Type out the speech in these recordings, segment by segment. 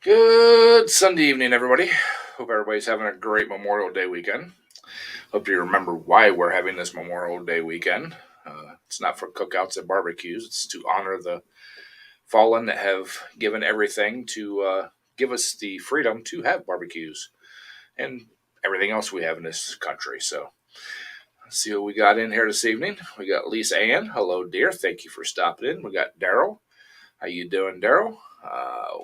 Good Sunday evening, everybody. Hope everybody's having a great Memorial Day weekend. Hope you remember why we're having this Memorial Day weekend. It's not for cookouts and barbecues. It's to honor the fallen that have given everything to give us the freedom to have barbecues and everything else we have in this country. So let's see what we got in here this evening. We got Lisa Ann. Hello, dear. Thank you for stopping in. We got Daryl. How you doing, Daryl?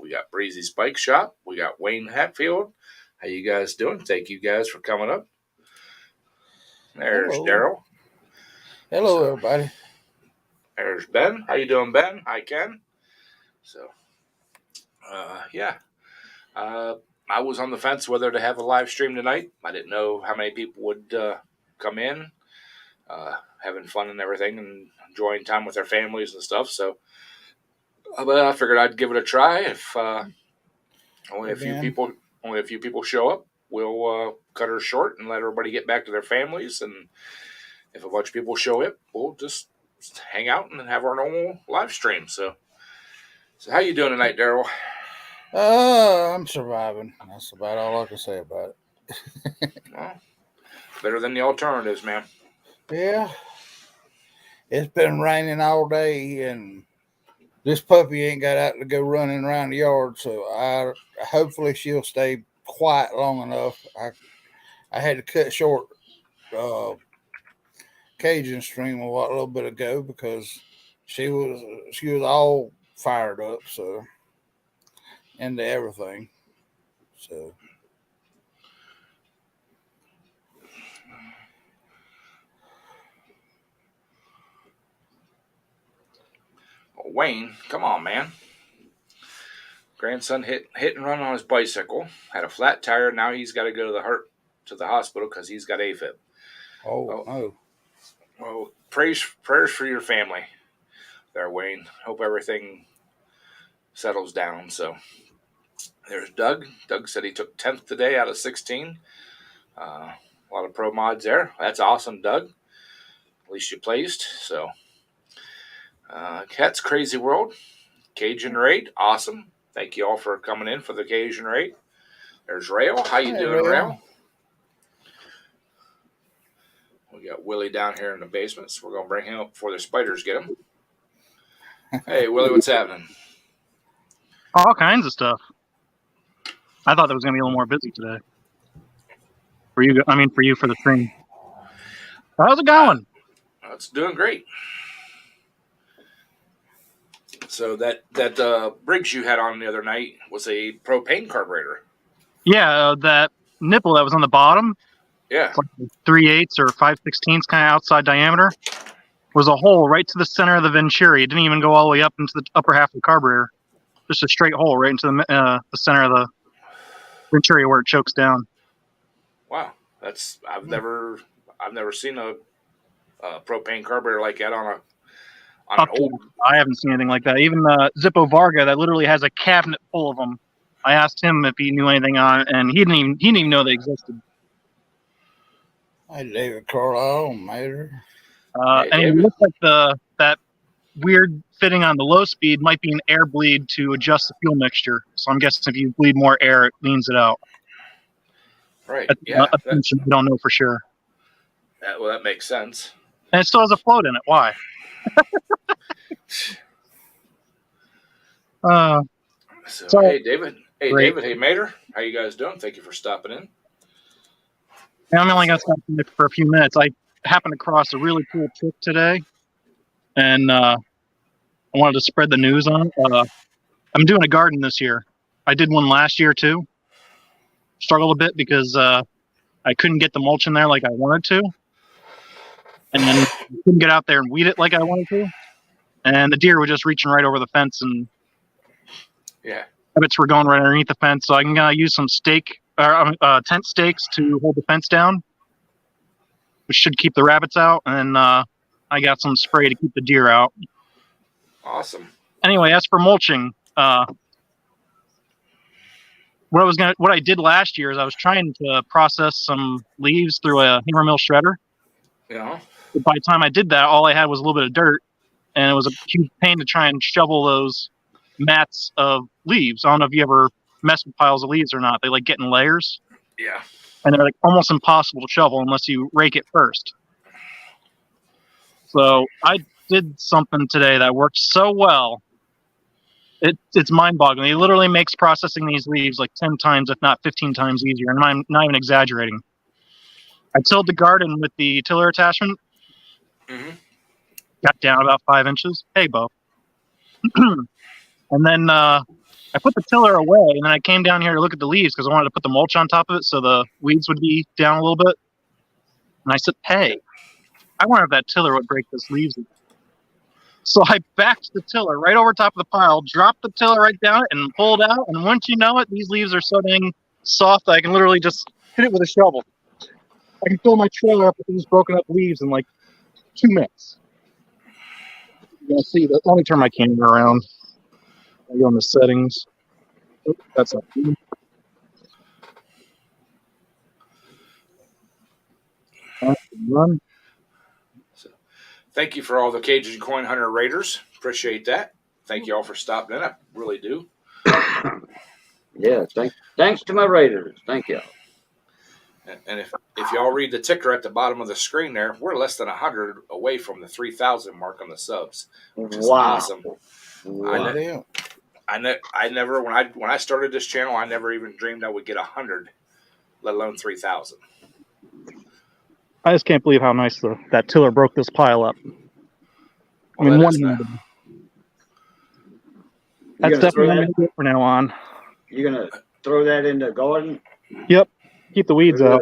We got Breezy's Bike Shop. We got Wayne Hatfield. How you guys doing? Thank you guys for coming up. There's Daryl. Hello, everybody. There's Ben. How you doing, Ben? Hi, Ken. So, I was on the fence whether to have a live stream tonight. I didn't know how many people would come in, having fun and everything, and enjoying time with their families and stuff. So, but I figured I'd give it a try. If only a few people show up, we'll cut her short and let everybody get back to their families. And if a bunch of people show up, we'll just hang out and have our normal live stream. So how you doing tonight, Daryl? I'm surviving. That's about all I can say about it. Well, better than the alternatives, man. Yeah. It's been raining all day, and this puppy ain't got out to go running around the yard, so hopefully she'll stay quiet long enough. I had to cut short Cajun stream a little bit ago because she was all fired up, so into everything. So Wayne, come on, man. Grandson hit and run on his bicycle, had a flat tire. Now he's got to go to the hospital because he's got AFib. Oh no. Well, prayers for your family there, Wayne. Hope everything settles down. So there's Doug. Doug said he took 10th today out of 16. A lot of pro mods there. That's awesome, Doug. At least you placed. So Cat's Crazy World, Cajun Raid, awesome. Thank you all for coming in for the Cajun Raid. There's Rail. How you doing, Rail? We got Willie down here in the basement, so we're going to bring him up before the spiders get him. Hey, Willie, what's happening? All kinds of stuff. I thought that was going to be a little more busy today. For you for the stream. How's it going? It's doing great. So that Briggs you had on the other night was a propane carburetor. Yeah, that nipple that was on the bottom. Yeah. It's like 3/8 or 5/16 kind of outside diameter. Was a hole right to the center of the Venturi. It didn't even go all the way up into the upper half of the carburetor. Just a straight hole right into the center of the Venturi where it chokes down. Wow, I've never seen a propane carburetor like that on an old. I haven't seen anything like that. Even Zippo Varga that literally has a cabinet full of them. I asked him if he knew anything on it, and he didn't even know they existed. Hi, David Carlisle, Mater. And it looks like that weird fitting on the low speed might be an air bleed to adjust the fuel mixture. So I'm guessing if you bleed more air, it leans it out. Right. Yeah. We don't know for sure. Well, that makes sense. And it still has a float in it. Why? So hey, David. Hey, great. David. Hey, Mater. How you guys doing? Thank you for stopping in. I'm only going to stop in for a few minutes. I happened across a really cool trick today, and I wanted to spread the news on it. I'm doing a garden this year. I did one last year, too. Struggled a bit because I couldn't get the mulch in there like I wanted to. And then couldn't get out there and weed it like I wanted to. And the deer were just reaching right over the fence, and rabbits were going right underneath the fence. So I'm going to use some tent stakes to hold the fence down, which should keep the rabbits out. And I got some spray to keep the deer out. Awesome. Anyway, as for mulching, what I did last year is I was trying to process some leaves through a hammer mill shredder. Yeah. But by the time I did that, all I had was a little bit of dirt, and it was a huge pain to try and shovel those mats of leaves. I don't know if you ever mess with piles of leaves or not. They like get in layers, Yeah. and they're like almost impossible to shovel unless you rake it first. So I did something today that worked so well. It's mind-boggling. It literally makes processing these leaves like 10 times, if not 15 times easier. And I'm not even exaggerating. I tilled the garden with the tiller attachment. Mm-hmm. Got down about 5 inches. Hey, Bo. And then I put the tiller away, and then I came down here to look at the leaves because I wanted to put the mulch on top of it so the weeds would be down a little bit. And I said, hey, I wonder if that tiller would break this leaves. So I backed the tiller right over top of the pile, dropped the tiller right down and pulled out. And once you know it, these leaves are so dang soft that I can literally just hit it with a shovel. I can fill my trailer up with these broken up leaves in like 2 minutes. You're gonna see that. Let me turn my camera around. I go in the settings. Oop, that's not good. Run. Thank you for all the Cajun Coin Hunter Raiders. Appreciate that. Thank you all for stopping in. I really do. Yeah, thanks to my Raiders. Thank you. And if y'all read the ticker at the bottom of the screen there, we're less than 100 away from the 3,000 mark on the subs, which is awesome. Wow. I never when I started this channel, I never even dreamed I would get 100, let alone 3,000. I just can't believe how nice that tiller broke this pile up. I mean, That's definitely what I'm going to do from now on. You're going to throw that in the garden? Yep. Keep the weeds out.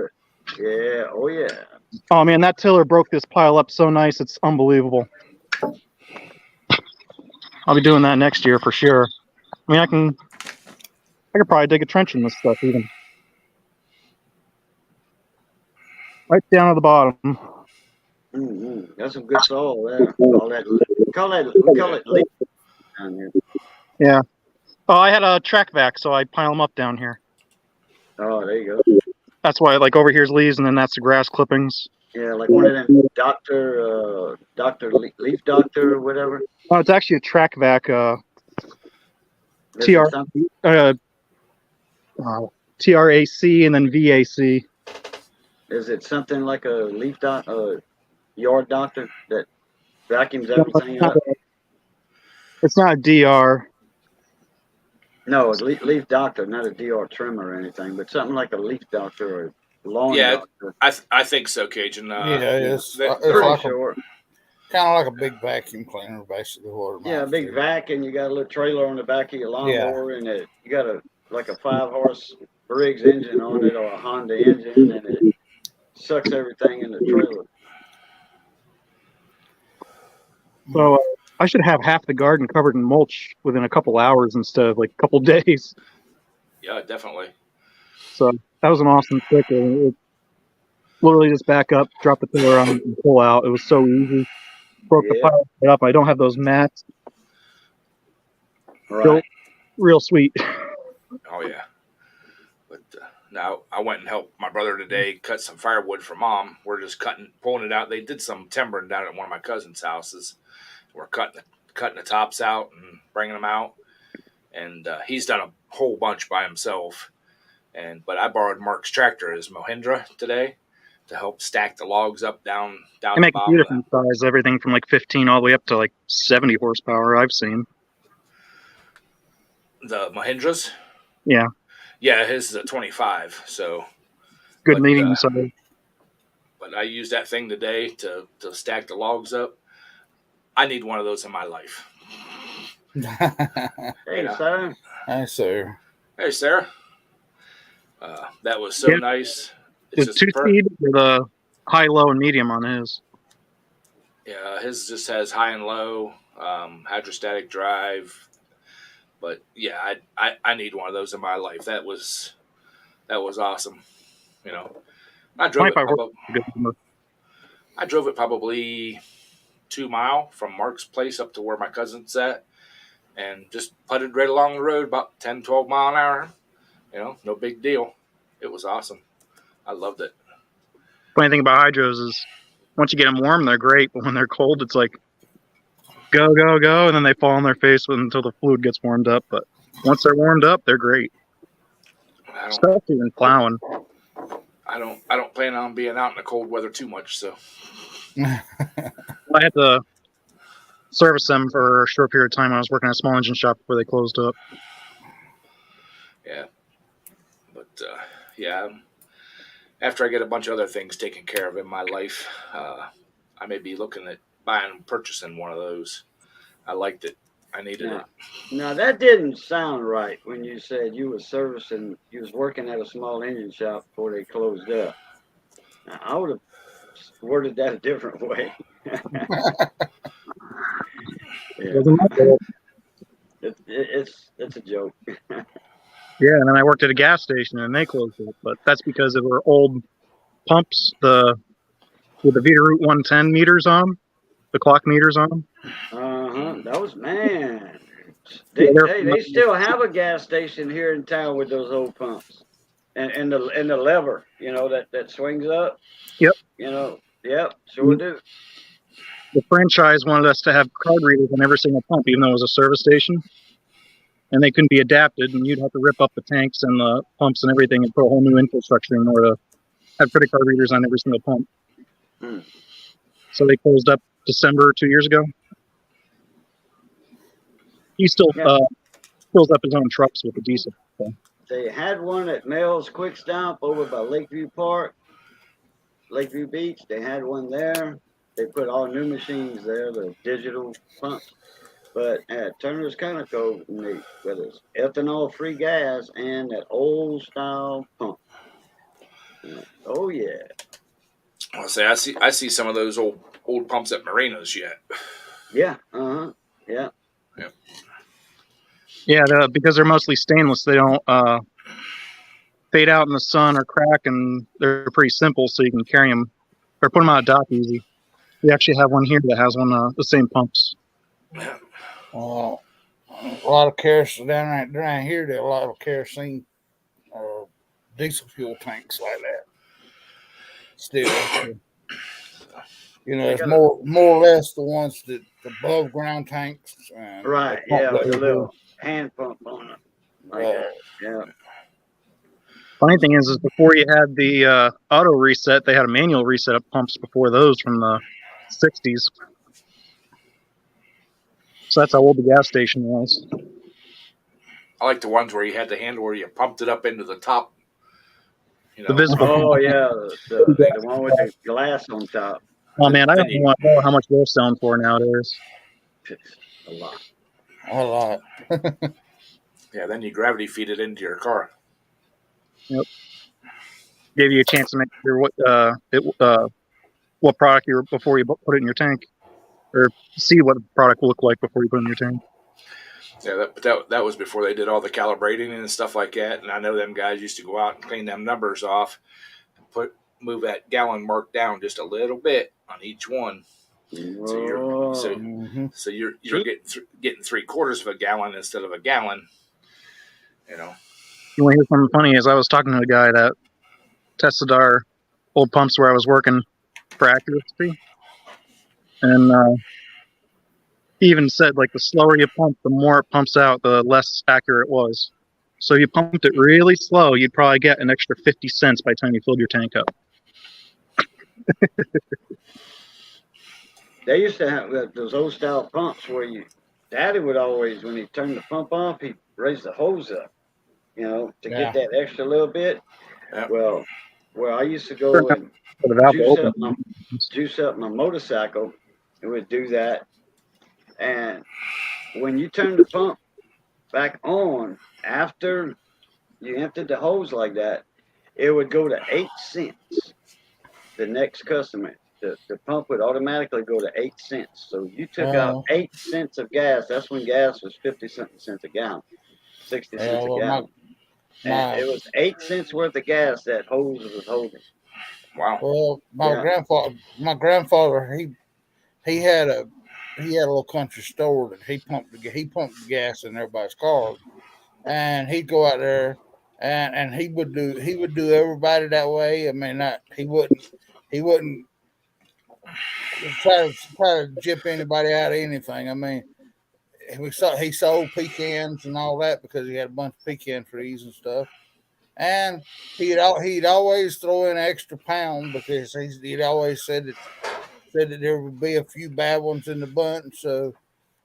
Yeah. Oh, yeah. Oh, man, that tiller broke this pile up so nice. It's unbelievable. I'll be doing that next year for sure. I mean, I could probably dig a trench in this stuff even. Right down at the bottom. Mm-hmm. That's some good soil there. We call it leaf down here. Yeah. Oh, I had a track vac, so I pile them up down here. Oh, there you go. That's why, like, over here's leaves, and then that's the grass clippings. Yeah, like one of them leaf doctor or whatever. Oh, it's actually a track vac. Is it something- TRAC and then VAC. Is it something like a yard doctor that vacuums everything up? It's not a DR. No, a leaf doctor, not a DR trimmer or anything, but something like a leaf doctor or lawn doctor. I think so, Cajun. It's Pretty like sure. kind of like a big vacuum cleaner, basically. What it Yeah, a amounts big to. vac, and you got a little trailer on the back of your lawnmower, and you got a 5-horse Briggs engine on it or a Honda engine, and it sucks everything in the trailer. So I should have half the garden covered in mulch within a couple hours instead of like a couple days. Yeah, definitely. So that was an awesome trick. It literally just back up, drop the tiller on, and pull out. It was so easy. Broke the pile right up. I don't have those mats. Right. Real sweet. Oh yeah. But now I went and helped my brother today cut some firewood for Mom. We're just pulling it out. They did some timbering down at one of my cousin's houses. We're cutting the tops out and bringing them out. And he's done a whole bunch by himself. But I borrowed Mark's tractor, his Mahindra, today to help stack the logs up down They the make a bottom. few different sizes, everything from like 15 all the way up to like 70 horsepower I've seen. The Mahindras? Yeah. Yeah, his is a 25, so Good But, medium size. but I used that thing today to stack the logs up. I need one of those in my life. Hey, Yeah. son. Hi, sir. Hey, Sarah. That was so Yeah. nice. The just 2-speed or the high, low, and medium on his. Yeah, his just has high and low, hydrostatic drive. But yeah, I need one of those in my life. That was awesome. You know, I drove it. 25 horsepower. I drove it probably 2 miles from Mark's place up to where my cousin's at, and just putted right along the road about 10, 12 mile an hour. You know, no big deal. It was awesome. I loved it. Funny thing about hydros is once you get them warm, they're great, but when they're cold, it's like go, go, go, and then they fall on their face until the fluid gets warmed up. But once they're warmed up, they're great. especially in plowing. I don't plan on being out in the cold weather too much. So I had to service them for a short period of time. I was working at a small engine shop before they closed up. yeah, but yeah. After I get a bunch of other things taken care of in my life, I may be looking at purchasing one of those. I liked it. I needed it. Now that didn't sound right when you said you was working at a small engine shop before they closed up. Now, I would have worded that a different way. Yeah. It's a joke. Yeah, and then I worked at a gas station and they closed it, but that's because they were old pumps, with the Veeder-Root 110 meters on them, the clock meters on them. That was, man. They still have a gas station here in town with those old pumps, and the lever, that swings up. Yep. Yep, sure do. The franchise wanted us to have card readers on every single pump, even though it was a service station. And they couldn't be adapted, and you'd have to rip up the tanks and the pumps and everything and put a whole new infrastructure in order to have credit card readers on every single pump. So they closed up December 2 years ago. He still fills up his own trucks with the diesel. So. They had one at Mel's Quick Stop over by Lakeview Park, Lakeview Beach. They had one there. They put all new machines there, the digital pumps. But at Turner's Conoco, it's ethanol-free gas and that old-style pump. Oh yeah. I'll say I see some of those old pumps at marinas yet. Yeah. Yeah. Yeah, because they're mostly stainless, they don't fade out in the sun or crack, and they're pretty simple, so you can carry them or put them on a dock easy. We actually have one here that has one of the same pumps. Well, a lot of kerosene down here. There are a lot of kerosene or diesel fuel tanks like that. Still, it's more or less the ones that above ground tanks. Right. Yeah, with a little hand pump on it. Like that. Yeah. Funny thing is before you had the auto reset, they had a manual reset of pumps before those from the 60s. So that's how old the gas station was. I like the ones where you had the handle where you pumped it up into the top. The visible. Oh, yeah. The one with the glass on top. Oh, man, I don't know how much they're selling for nowadays. A lot. A lot. Yeah, then you gravity feed it into your car. Yep. Gave you a chance to make sure what product before you put it in your tank, or see what the product will look like before you put it in your tank. Yeah, that was before they did all the calibrating and stuff like that. And I know them guys used to go out and clean them numbers off, and move that gallon mark down just a little bit on each one. So you're getting 3/4 of a gallon instead of a gallon. You want to hear something funny? Is I was talking to a guy that tested our old pumps where I was working for accuracy, and he even said, like, the slower you pump, the more it pumps out, the less accurate it was. So if you pumped it really slow, you'd probably get an extra 50 cents by the time you filled your tank up. They used to have those old style pumps where Daddy would always, when he turned the pump off, he'd raise the hose up, to get that extra little bit. Yeah. Well, where I used to go and juice up my motorcycle, it would do that. And when you turn the pump back on after you emptied the hose like that, it would go to 8 cents. The next customer, the pump would automatically go to 8 cents. So you took out 8 cents of gas. That's when gas was 50-something cents a gallon, 60 cents a gallon. And it was 8 cents worth of gas that hose was holding. Wow. Well, my grandfather, he had a little country store that he pumped the gas in everybody's car, and he'd go out there and he would do everybody that way. I mean, he wouldn't try to jip anybody out of anything. I mean, he sold pecans and all that because he had a bunch of pecan trees and stuff. and he'd always throw in an extra pound because he'd always said that there would be a few bad ones in the bunch. So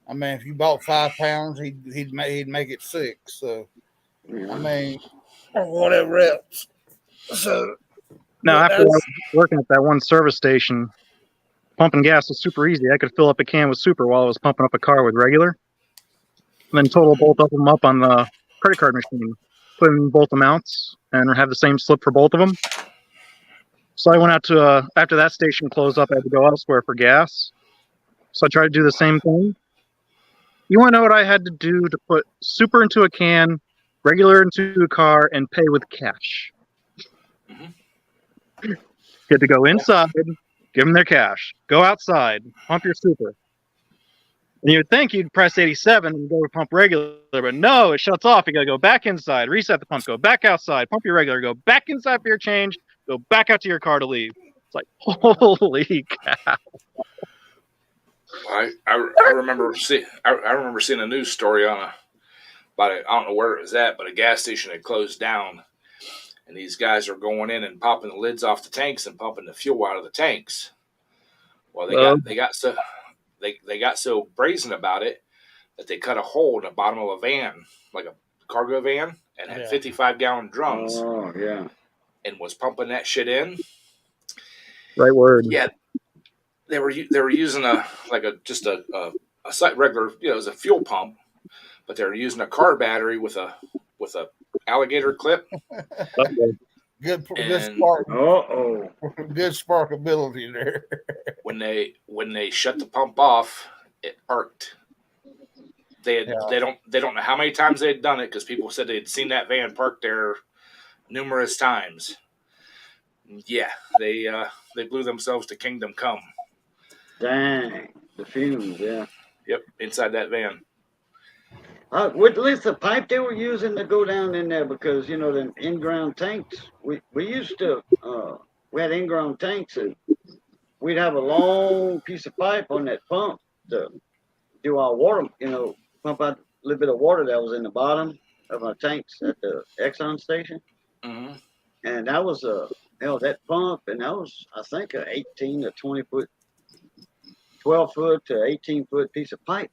I mean, if you bought 5 pounds, he'd make it 6. So Yeah. I mean, or whatever else. So Now, but after I was that's working at that one service station, pumping gas was super easy. I could fill up a can with super while I was pumping up a car with regular, and then total both of them up on the credit card machine, put in both amounts, and have the same slip for both of them. So I went out to after that station closed up, I had to go elsewhere for gas. So I tried to do the same thing. You want to know what I had to do to put super into a can, regular into a car, and pay with cash? Mhm. You had to go inside, give them their cash, go outside, pump your super. And you'd think you'd press 87 and go pump regular, but no, it shuts off. You got to go back inside, reset the pump, go back outside, pump your regular, go back inside for your change, go back out to your car to leave. It's like, holy cow. I remember seeing a news story on about it. I don't know where it was at, but a gas station had closed down, and these guys are going in and popping the lids off the tanks and pumping the fuel out of the tanks. Well, they got so brazen about it that they cut a hole in the bottom of a van, like a cargo van, and had 55-gallon drums, Oh, yeah. and was pumping that shit in. Right word. Yeah, they were using a regular, it was a fuel pump, but they were using a car battery with a alligator clip. good And spark, Uh-oh. good sparkability there. when they shut the pump off, it arced. They don't know how many times they'd done it because people said they'd seen that van parked there numerous times. Yeah, they blew themselves to kingdom come. Dang. The fumes, yeah. Yep, inside that van. With at least the pipe they were using to go down in there because, you know, them in-ground tanks, we used to, we had in-ground tanks and we'd have a long piece of pipe on that pump to do our water, you know, pump out a little bit of water that was in the bottom of our tanks at the Exxon station. Mm-hmm. And that was that pump, and that was, I think, a 18 to 20 foot, 12 foot to 18 foot piece of pipe.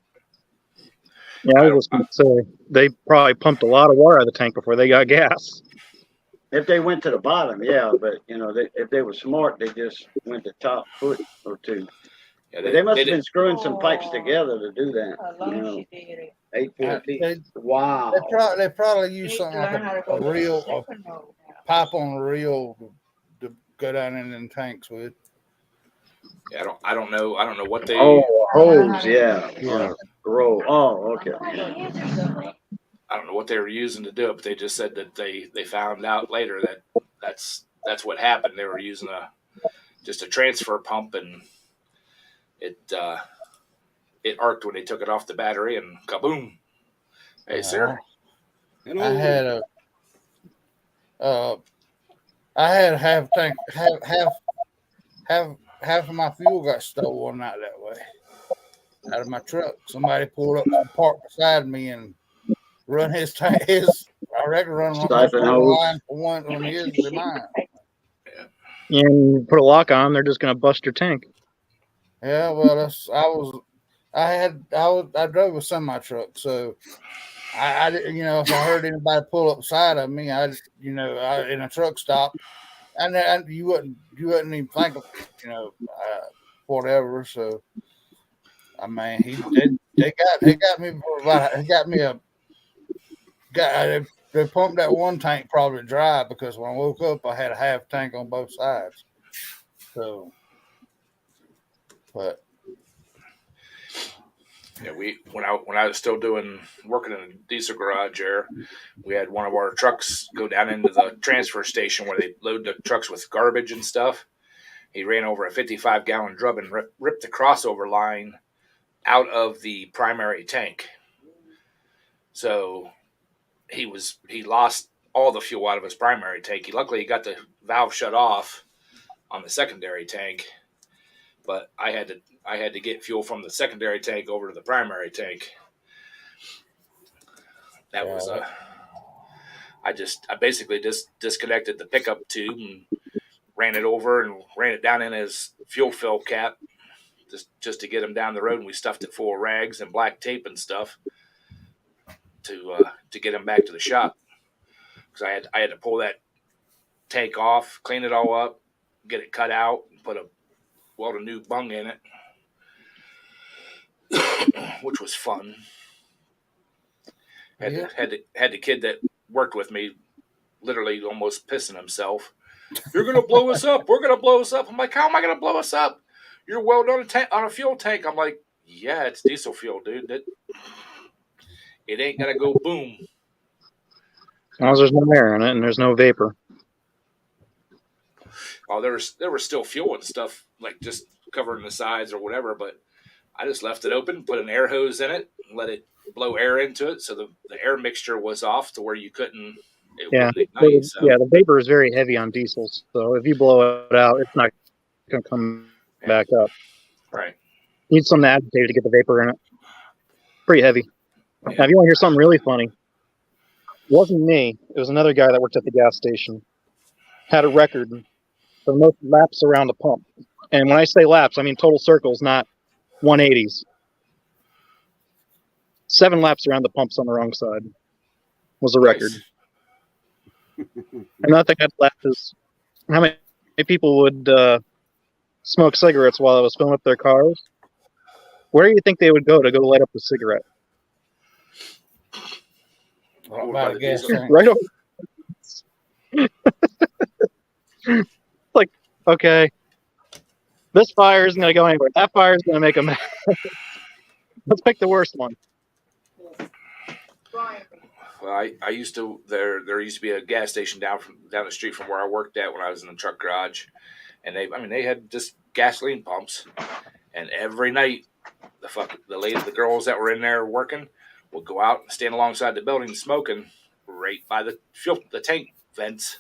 Yeah, I was going to say, they probably pumped a lot of water out of the tank before they got gas. If they went to the bottom, yeah, but, you know, if they were smart, they just went the top foot or two. Yeah, they must have been screwing some pipes together to do that. You know, 8 foot deep. Wow. They probably use something like a real pipe on a reel to go down in them tanks with. Yeah, I don't know what they. Oh, hose, yeah. Roll. Oh, okay. I don't know what they were using to do it, but they just said that they found out later that that's what happened. They were using just a transfer pump, and it arced when they took it off the battery, and kaboom! Hey, sir. I had half of my fuel got stolen out that way, out of my truck. Somebody pulled up and parked beside me and run his tank. I reckon run line for one on his to mine. And put a lock on, they're just going to bust your tank. Yeah, well, I drove a semi truck, so I you know, if I heard anybody pull up beside of me, in a truck stop, and you wouldn't even think of, you know, whatever. So I mean, they pumped that one tank probably dry because when I woke up, I had a half tank on both sides. So, but yeah, when I was still working in a diesel garage there, we had one of our trucks go down into the transfer station where they load the trucks with garbage and stuff. He ran over a 55-gallon drum and ripped the crossover line out of the primary tank. So he lost all the fuel out of his primary tank. Luckily he got the valve shut off on the secondary tank, but I had to get fuel from the secondary tank over to the primary tank. That I basically just disconnected the pickup tube and ran it over and ran it down in his fuel fill cap just to get him down the road. And we stuffed it full of rags and black tape and stuff to get him back to the shop, because I had to pull that tank off, clean it all up, get it cut out, and weld a new bung in it, which was fun. Had the kid that worked with me literally almost pissing himself. You're gonna blow us up. We're gonna blow us up. I'm like, how am I gonna blow us up? You're welding on a fuel tank. I'm like, yeah, it's diesel fuel, dude. It ain't gonna go boom. As long as there's no air in it and there's no vapor. Oh, there was still fuel and stuff, like just covering the sides or whatever, but I just left it open, put an air hose in it, and let it blow air into it, so the air mixture was off to where you couldn't. Wouldn't ignite, so. Yeah, the vapor is very heavy on diesels, so if you blow it out, it's not going to come back up. Right. You need something agitated to get the vapor in it. Pretty heavy. Yeah. Now, if you want to hear something really funny, it wasn't me. It was another guy that worked at the gas station. Had a record for the most laps around the pump. And when I say laps, I mean total circles, not 180s. 7 laps around the pumps on the wrong side was a record. Nice. Another thing I'd laugh is how many people would smoke cigarettes while I was filling up their cars. Where do you think they would go to light up a cigarette? Right, right over. Like, okay, this fire isn't going to go anywhere. That fire is going to make a mess. Let's pick the worst one. Well, I used to there used to be a gas station down the street from where I worked at when I was in the truck garage, and they had just gasoline pumps, and every night the girls that were in there working would go out and stand alongside the building smoking right by the tank vents.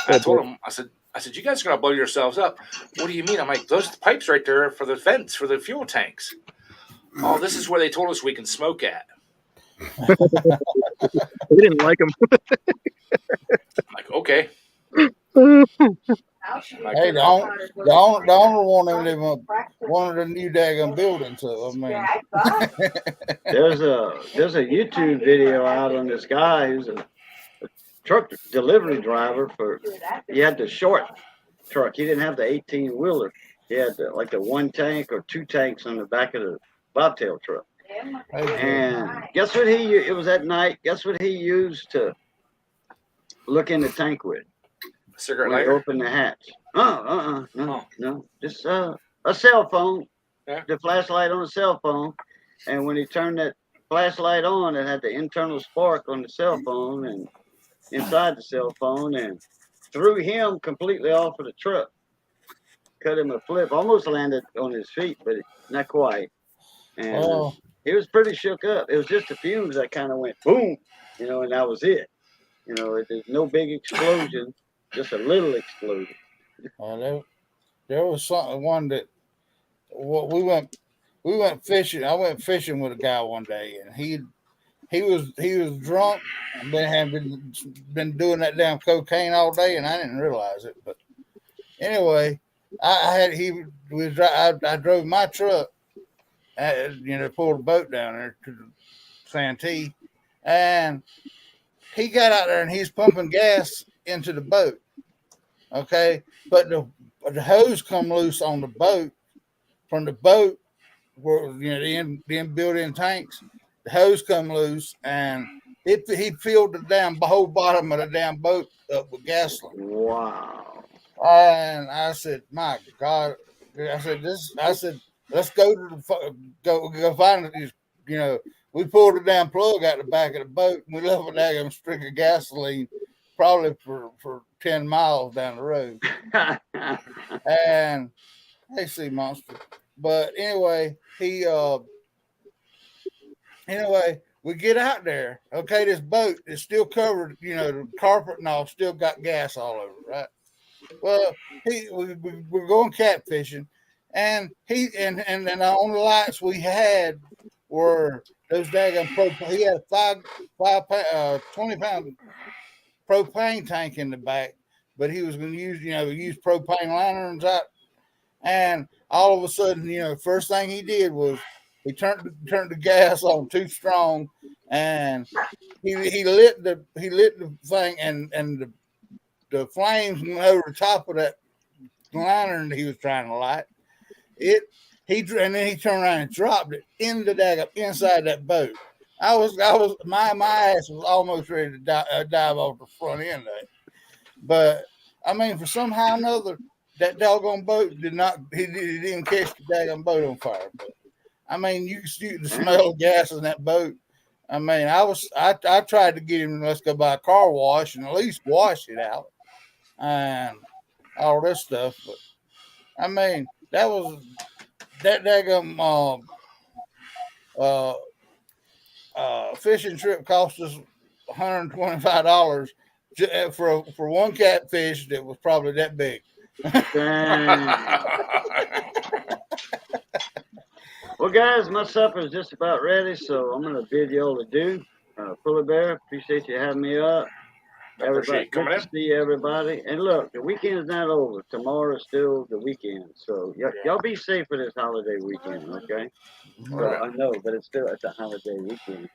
I told them, I said, you guys are gonna blow yourselves up. What do you mean? I'm like, those are the pipes right there for the vents for the fuel tanks. Oh, this is where they told us we can smoke at. They didn't like them. I'm like, okay. Hey, the owner wanted to live one of the new daggone buildings. So I mean, there's a YouTube video out on this guy who's a truck delivery driver he had the short truck. He didn't have the 18-wheeler. He had the 1 tank or 2 tanks on the back of the bobtail truck. And guess what it was at night. Guess what he used to look in the tank with? Cigarette lighter? Open the hatch. No. Just a cell phone. Yeah. The flashlight on the cell phone. And when he turned that flashlight on, it had the internal spark on the cell phone and inside the cell phone, and threw him completely off of the truck. Cut him a flip. Almost landed on his feet, but not quite. And he was pretty shook up. It was just the fumes that kind of went boom, and that was it. There's no big explosion, just a little explosion. There was one that we went fishing. I went fishing with a guy one day, and he was drunk and been doing that damn cocaine all day, and I didn't realize it. But anyway, I drove my truck. Pulled a boat down there to Santee, and he got out there and he's pumping gas into the boat. Okay, but the hose come loose on the boat from the boat where the built-in tanks. The hose come loose, and he filled the whole bottom of the damn boat up with gasoline. Wow! And I said, my God! I said. Let's go go find it. We pulled the damn plug out the back of the boat, and we left a damn string of gasoline, probably for 10 miles down the road. And hey, sea monster. But anyway, we get out there. Okay, this boat is still covered. The carpet and all still got gas all over, right? Well, we're going catfishing. And the only lights we had were those daggone propane. He had a 20-pound propane tank in the back, but he was going to use propane lanterns out. And all of a sudden, first thing he did was he turned the gas on too strong, and he lit the thing, and the flames went over the top of that lantern he was trying to light. And then he turned around and dropped it in the daggum inside that boat. My ass was almost ready to dive off the front end of it. But I mean, for somehow or another, that doggone boat he didn't catch the daggum boat on fire. But I mean, you could smell gas in that boat. I mean, I tried to get him, let's go buy a car wash and at least wash it out and all this stuff. But I mean, that daggum fishing trip cost us $125 for one catfish that was probably that big. Well, guys, my supper is just about ready, so I'm going to bid you all adieu. Puller Bear, appreciate you having me up. Everybody, good to see everybody. And look, the weekend's not over. Tomorrow's still the weekend, so y'all be safe for this holiday weekend, okay? Well, I know, but it's a holiday weekend.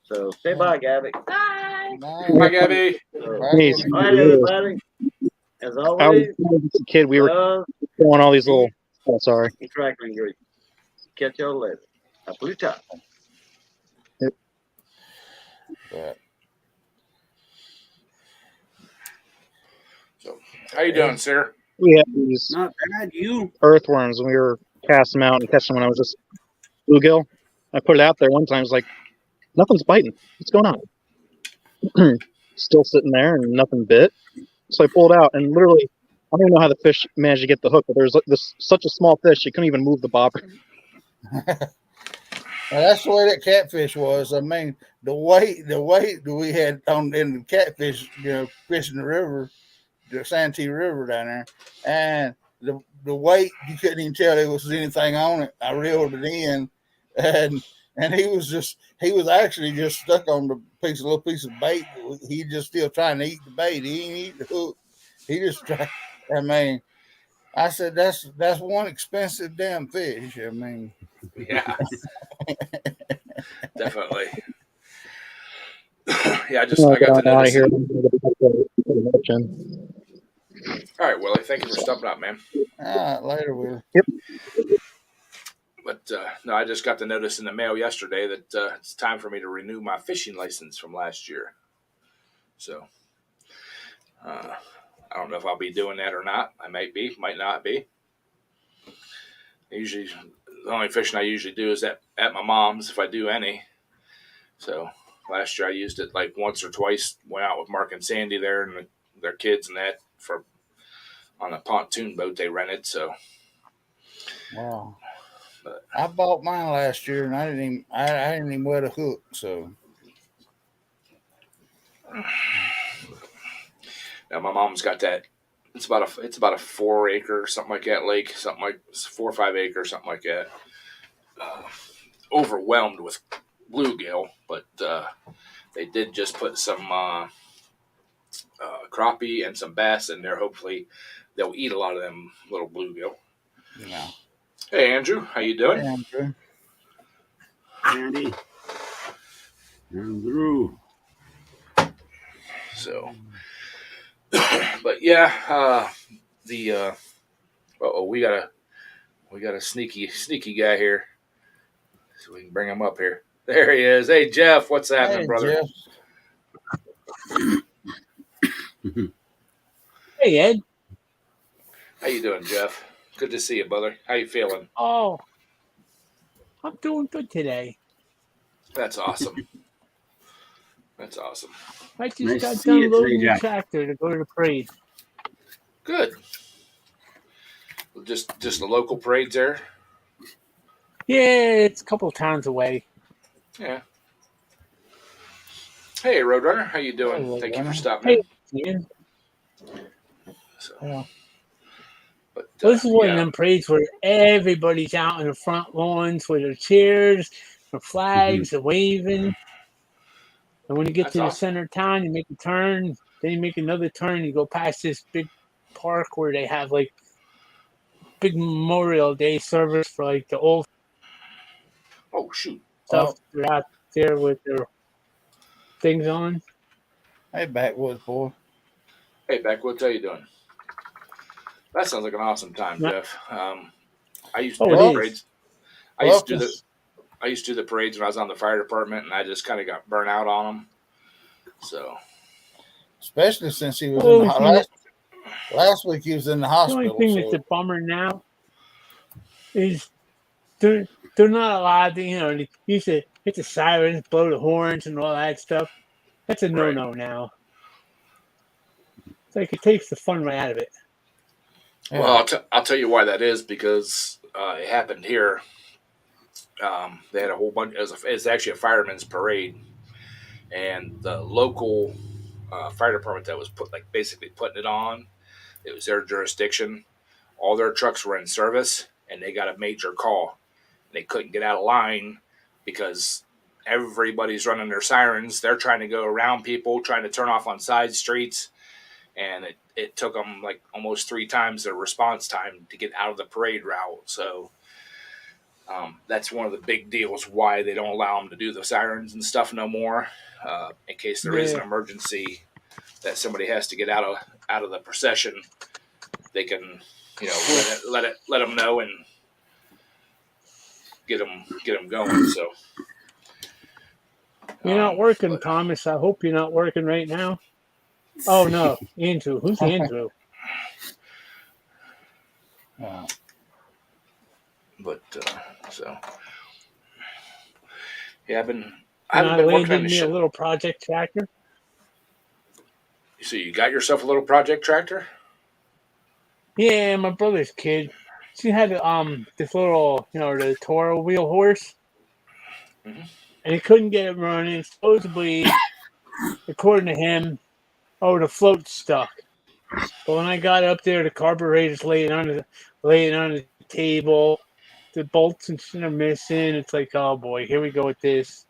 So say bye, Gabby. Bye. Bye, Gabby. All right, everybody. As always, as a kid, we were throwing all these little. Oh, sorry. Crackling great. Catch y'all later. A blue top. Yep. So, how you doing, sir? We had these Not bad, you. earthworms, and we were casting them out and catching them when I was just bluegill. I put it out there one time. I was like, nothing's biting. What's going on? Still sitting there, and nothing bit. So I pulled out, and literally, I don't even know how the fish managed to get the hook, but there's such a small fish, you couldn't even move the bobber. Well, that's the way that catfish was. I mean, the weight that we had in the catfish, fishing the river, the Santee River down there, and the weight, you couldn't even tell there was anything on it. I reeled it in, and he was actually just stuck on the little piece of bait. He just still trying to eat the bait. He ain't eat the hook. He just tried. I mean, I said that's one expensive damn fish. I mean, yeah, definitely. Yeah, I got to notice. Here. All right, Willie. Thank you for stopping up, man. All right, later, Willie. Yep. But no, I just got the notice in the mail yesterday that it's time for me to renew my fishing license from last year. So I don't know if I'll be doing that or not. I might be, might not be. Usually, the only fishing I usually do is at my mom's, if I do any. So last year I used it like once or twice. Went out with Mark and Sandy there and their kids and that on a pontoon boat they rented. So wow. I bought mine last year, and I didn't even wet a hook. So now my mom's got that. It's about a 4 acre something like that lake, something like 4 or 5 acres, something like that. Overwhelmed with bluegill, but they did just put some crappie and some bass in there. Hopefully, they'll eat a lot of them little bluegill. Yeah. Hey, Andrew, how you doing? Hey, Andrew. Andy. Andrew. So, but yeah, we got a sneaky guy here, so we can bring him up here. There he is. Hey, Jeff, what's happening, brother? Jeff. Hey, Ed. How you doing, Jeff? Good to see you, brother. How you feeling? Oh, I'm doing good today. That's awesome. That's awesome. I just Nice to got see done you loading today, the Jack. tractor to go to the parade. Good. Just the local parades there? Yeah, it's a couple of towns away. Yeah. Hey, Roadrunner, how you doing? Hey, Thank you for Roadrunner. stopping Hey, in. man. So, Yeah. but, This is one yeah. of them parades where everybody's out in the front lawns with their chairs, their flags, they're waving. And when you get That's to the awesome. center of town, you make a turn, Then you make another turn. You go past this big park where they have like big Memorial Day service for like the old Oh shoot! stuff. Oh, They're out there with their things on. hey, backwoods boy. Hey, Beckwoods, how you doing? That sounds like an awesome time, Yeah. Jeff. I used to Oh, do it the is. parades. I Well, used to do the I used to do the parades when I was on the fire department, and I just kind of got burnt out on them. So especially since he was Well, in the I mean, last week. He was in the the only hospital. thing that's a So bummer now is they're not allowed to, they used to hit the sirens, blow the horns, and all that stuff. That's a right. no now. It's like it takes the fun right out of it. yeah. Well, I'll tell you why that is because it happened here. They had a whole bunch. It's actually a fireman's parade, and the local fire department that was basically putting it on. It was their jurisdiction. All their trucks were in service, and they got a major call. They couldn't get out of line because everybody's running their sirens. They're trying to go around people, trying to turn off on side streets, and it took them like almost 3 times their response time to get out of the parade route. So that's one of the big deals why they don't allow them to do the sirens and stuff no more, in case there is an Yeah. emergency that somebody has to get out of the procession. They can, let them know and get them going. So You're not working, but- Thomas. I hope you're not working right now. Oh no, Andrew. Who's Andrew? But so yeah, I've been I working on landed this me a shit. little project tractor. So you got yourself a little project tractor? Yeah, my brother's kid. She had this little, the Toro wheel horse, Mhm. and he couldn't get it running. Supposedly, according to him, the float's stuck. But when I got up there, the carburetor's laying on the table. The bolts and shit are missing. It's like, oh boy, here we go with this.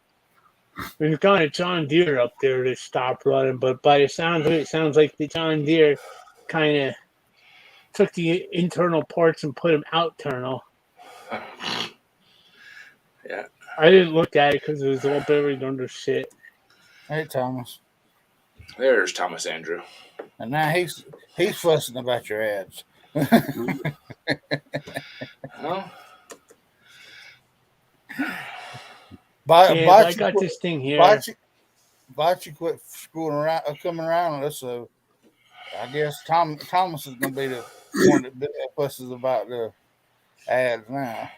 We've got a John Deere up there to stop running, but by the sound of it, it sounds like the John Deere kind of took the internal parts and put them outernal. Yeah. I didn't look at it because it was all buried under shit. Hey, Thomas. There's Thomas Andrew. And now he's fussing about your ads. Well, I got this thing here. Bocce quit coming around with us, so I guess Thomas is going to be the one that fusses about the ads now.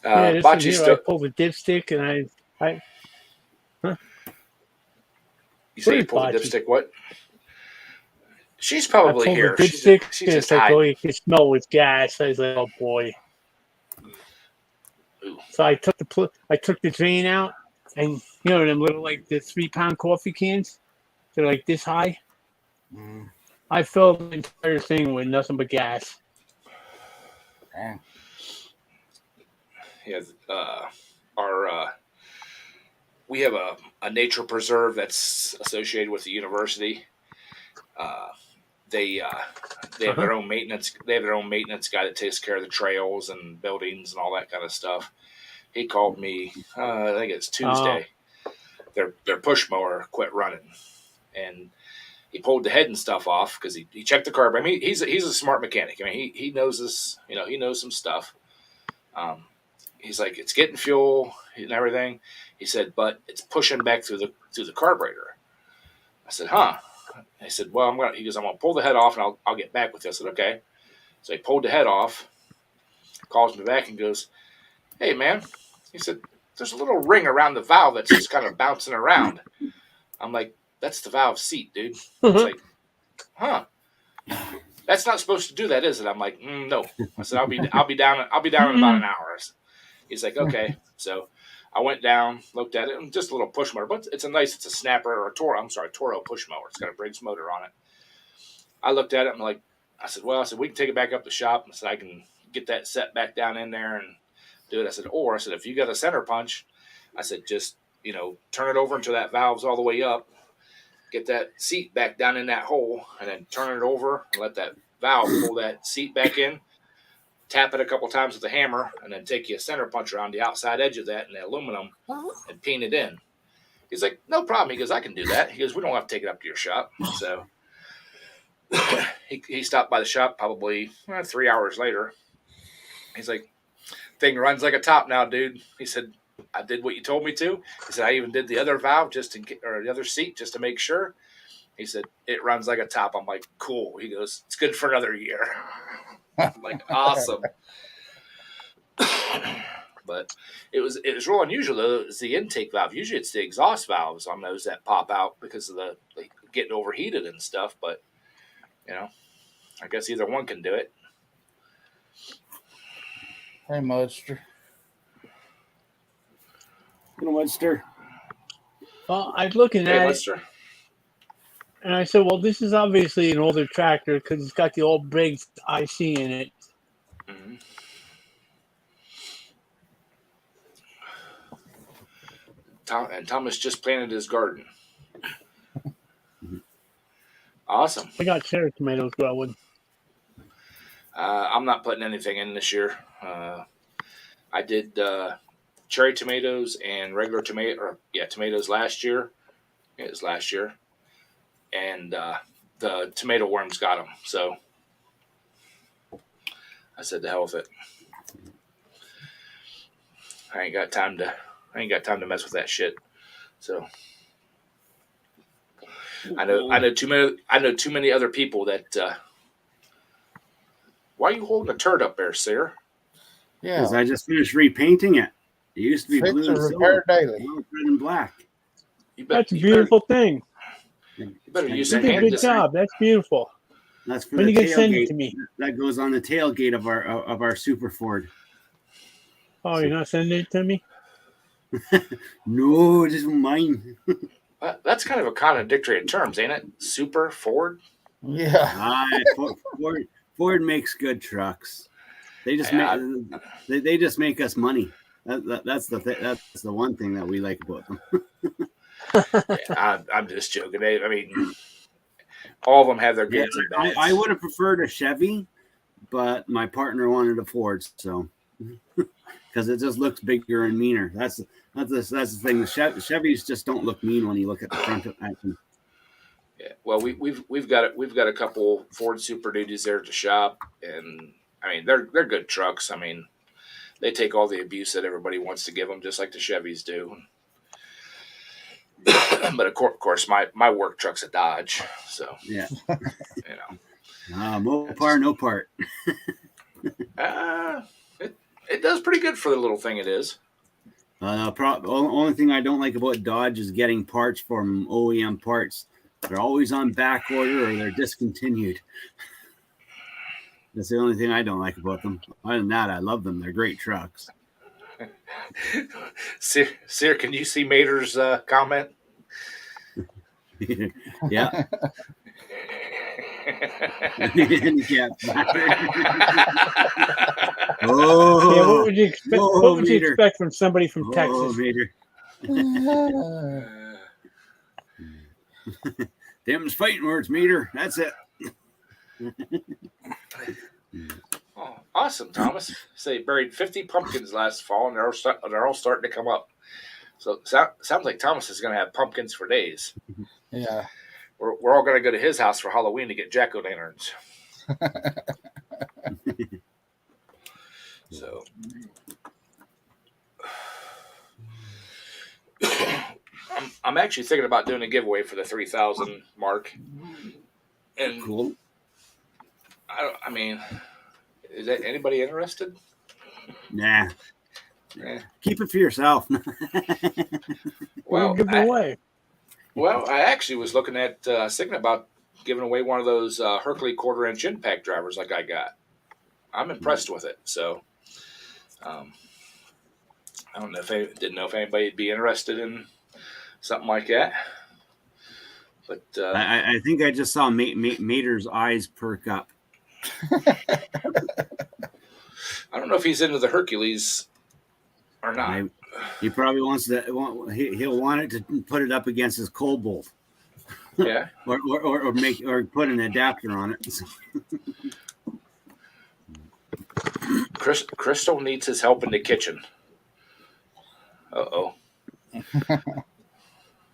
This Bocce's one here, still. I pulled the dipstick and I You say you Where's pulled the Bocce? dipstick? What? She's I probably pulled here. the dipstick. She's and just it's like, hiding. you can smell with gas. I was like, oh boy. Ooh. So I took the drain out, and them little like the 3-pound coffee cans. They're like this high. Mm, I filled the entire thing with nothing but gas. damn. Yeah, we have a nature preserve that's associated with the university. They have their own maintenance. They have their own maintenance guy that takes care of the trails and buildings and all that kind of stuff. He called me. I think it's Tuesday. Their push mower quit running, and he pulled the head and stuff off because he checked the carb. I mean, he's a smart mechanic. I mean, he knows this. He knows some stuff. He's like, it's getting fuel and everything. He said, but it's pushing back through the carburetor. I said, huh? He said, well, I'm gonna pull the head off and I'll get back with you. I said, okay. So he pulled the head off, calls me back and goes, hey man, he said, there's a little ring around the valve that's just kind of bouncing around. I'm like, that's the valve seat, dude. It's like, huh? That's not supposed to do that, is it? I'm like, no. I said, I'll be down in about an hour. He's like, okay. So I went down, looked at it, and just a little push motor, but it's a snapper or a Toro push mower. It's got a Briggs motor on it. I looked at it and I said, we can take it back up the shop. I said, I can get that set back down in there and do it. I said, if you got a center punch, I said, just turn it over until that valve's all the way up, get that seat back down in that hole, and then turn it over and let that valve pull that seat back in. Tap it a couple times with a hammer, and then take you a center punch around the outside edge of that in the aluminum and paint it in. He's like, no problem. He goes, I can do that. He goes, we don't have to take it up to your shop. So he stopped by the shop probably 3 hours later. He's like, thing runs like a top now, dude. He said, I did what you told me to. He said, I even did the other valve or the other seat just to make sure. He said, it runs like a top. I'm like, cool. He goes, it's good for another year. I'm like, awesome. But it was real unusual though. It was the intake valve. Usually it's the exhaust valves on those that pop out because of the getting overheated and stuff. But I guess either one can do it. Hey, Mudster. Little Mudster. Well, I was looking Hey, at it, Lester. and I said, well, this is obviously an older tractor because it's got the old Briggs IC in it. Mm-hmm. And Thomas just planted his garden. Awesome. I got cherry tomatoes growing. I'm not putting anything in this year. I did cherry tomatoes and regular tomatoes last year. It was last year. And the tomato worms got them. So I said, to hell with it. I ain't got time to mess with that shit. So I know too many other people that. Why are you holding a turd up there, sir? Yeah. Because I just finished repainting it. It used to be Fix blue and and repair silver. daily. Now it's red and black. That's a beautiful thing. You better use You some did a hand good job. That's beautiful. That's for When the you gonna send it tailgate. to me? That goes on the tailgate of our Super Ford. Oh, you're not sending it to me? No, just mine. That's kind of a contradictory in terms, ain't it? Super Ford. Yeah. Ford makes good trucks. They just they just make us money. That's the one thing that we like about them. I'm just joking. I mean, all of them have their goods and bads. I would have preferred a Chevy, but my partner wanted a Ford, so because it just looks bigger and meaner. That's the thing. The Chevys just don't look mean when you look at the front of them. Yeah. Well, we've got a couple Ford Super Duties there at the shop, and I mean they're good trucks. I mean, they take all the abuse that everybody wants to give them, just like the Chevys do. But of course, my work truck's a Dodge, so Yeah. Mopar, No part. it does pretty good for the little thing it is. Only thing I don't like about Dodge is getting parts from OEM parts. They're always on back order or they're discontinued. That's the only thing I don't like about them. Other than that, I love them. They're great trucks. Sir, can you see Mater's comment? Yeah. Oh, Yeah, what would you expect? whoa, What would you Mater. expect from somebody from Oh, Texas? Mater. Them's fighting words, Meter. That's it. Oh, awesome, Thomas. Say buried 50 pumpkins last fall, and they're all starting to come up. So sounds like Thomas is going to have pumpkins for days. Yeah. We're all going to go to his house for Halloween to get jack-o'-lanterns. So, I'm actually thinking about doing a giveaway for the 3,000 mark. And Cool. I mean, is that anybody interested? Nah. Eh. Keep it for yourself. Well, Give it away. I actually was looking at thinking about giving away one of those Hercules quarter-inch impact drivers like I got. I'm impressed with it. So, I don't know didn't know if anybody'd be interested in something like that. But I think I just saw Mater's eyes perk up. I don't know if he's into the Hercules or not. He probably wants to. He'll want it to put it up against his cold bolt, Yeah. or make or put an adapter on it. Crystal needs his help in the kitchen. Uh-oh.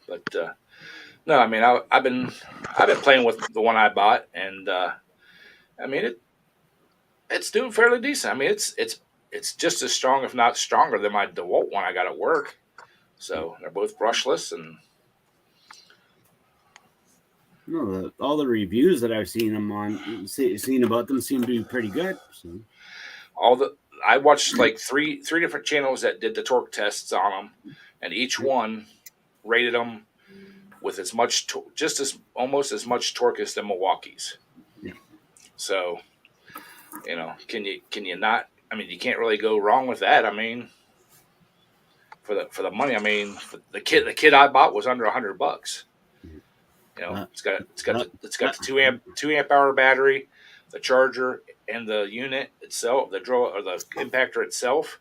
But no, I mean I've been playing with the one I bought, and I mean it's doing fairly decent. I mean it's just as strong, if not stronger, than my DeWalt one I got at work. So they're both brushless, and No, all the reviews that I've seen seen about them seem to be pretty good. So. I watched like three different channels that did the torque tests on them, and each one rated them with as much almost as much torque as the Milwaukee's. Yeah. So, can you not? I mean, you can't really go wrong with that. I mean, for the money, I mean, the kit I bought was under $100. It's got the 2 amp hour battery, the charger, and the unit itself, the impactor itself.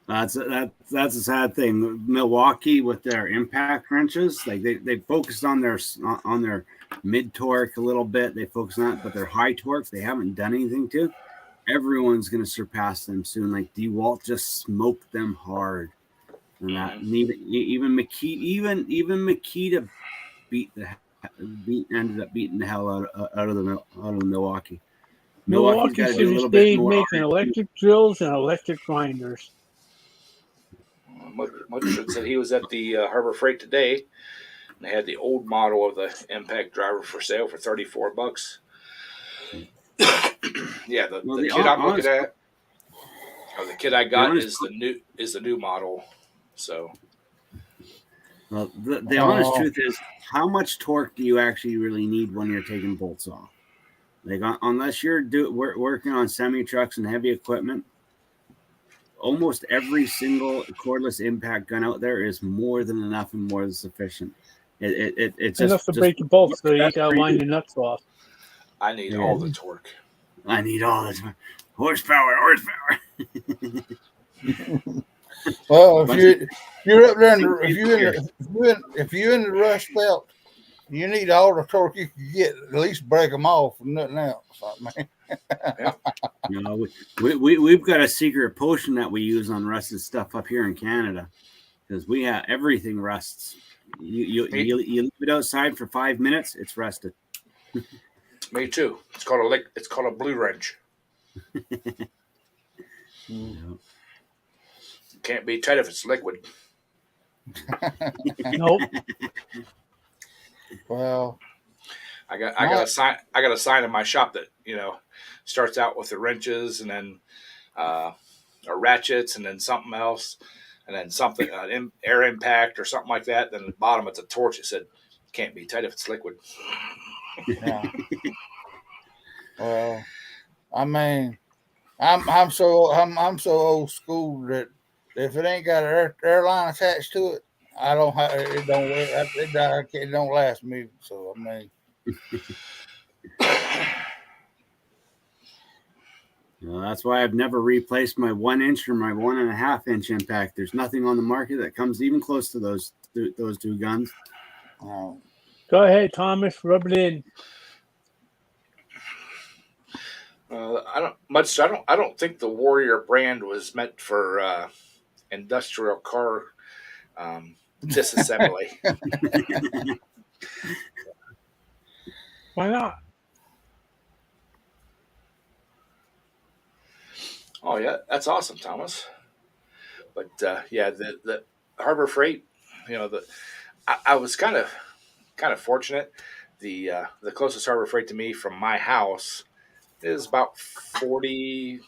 That's a sad thing. Milwaukee with their impact wrenches, like they focused on their mid torque a little bit. They focus on it, but their high torques they haven't done anything to. Everyone's going to surpass them soon. Like DeWalt just smoked them hard, and even Makita ended up beating the hell out of the Milwaukee. Milwaukee should have stayed making electric drills and electric grinders. Mudshot said he was at the Harbor Freight today, and they had the old model of the impact driver for sale for $34. Yeah, the kit I'm looking at, or the kit I got is the new model. So, well, the honest truth is, how much torque do you actually really need when you're taking bolts off? Like unless you're working on semi trucks and heavy equipment, almost every single cordless impact gun out there is more than enough and more than sufficient. It's enough to break the bolts, so you gotta line your nuts off. I need all the torque. I need all the horsepower. Well, if you're up there, if you're in the rust belt, you need all the torque you can get. At least break them off and nothing else. We've got a secret potion that we use on rusted stuff up here in Canada because we have everything rusts. You leave it outside for 5 minutes, it's rusted. Me too. It's called a blue wrench. Can't be tight if it's liquid. Nope. Well, I got a sign in my shop that starts out with the wrenches and then or ratchets and then something else and then something air impact or something like that. Then at the bottom it's a torch. It said can't be tight if it's liquid. Yeah. Well, I mean, I'm so old school that if it ain't got an airline attached to it, it don't last me. So I mean. Well, that's why I've never replaced my 1 inch or my 1.5 inch impact. There's nothing on the market that comes even close to those two guns. Go ahead, Thomas. Rub it in. I don't think the Warrior brand was meant for industrial car disassembly. Why not? Oh yeah, that's awesome, Thomas. But the Harbor Freight, I was kind of fortunate. The closest Harbor Freight to me from my house is about 40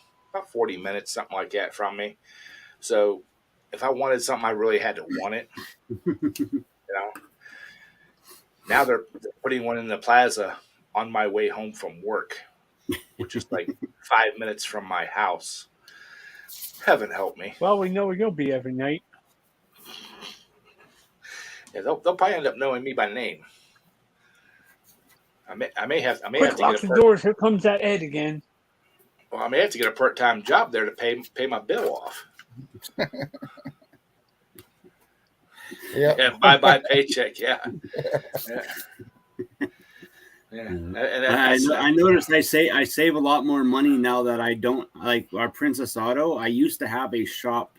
minutes, something like that, from me. So if I wanted something, I really had to want it. Now they're putting one in the plaza on my way home from work, which is like 5 minutes from my house. Heaven help me. Well, we know where you'll be every night. Yeah, they'll probably end up knowing me by name. I may have to Quick, get lock the doors. Here comes that Ed again. Well, I may have to get a part-time job there to pay my bill off. Yep. Yeah, my paycheck. Yeah, yeah, yeah. And I noticed I save a lot more money now that I don't like our Princess Auto. I used to have a shop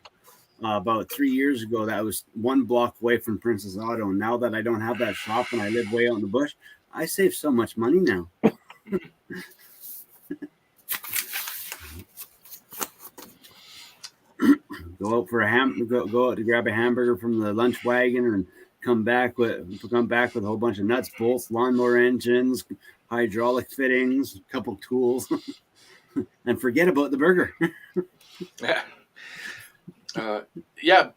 about 3 years ago that was 1 block away from Princess Auto. And now that I don't have that shop and I live way out in the bush, I save so much money now. Go out for go out to grab a hamburger from the lunch wagon and come back with a whole bunch of nuts, bolts, lawnmower engines, hydraulic fittings, a couple tools, and forget about the burger. yeah. Yeah,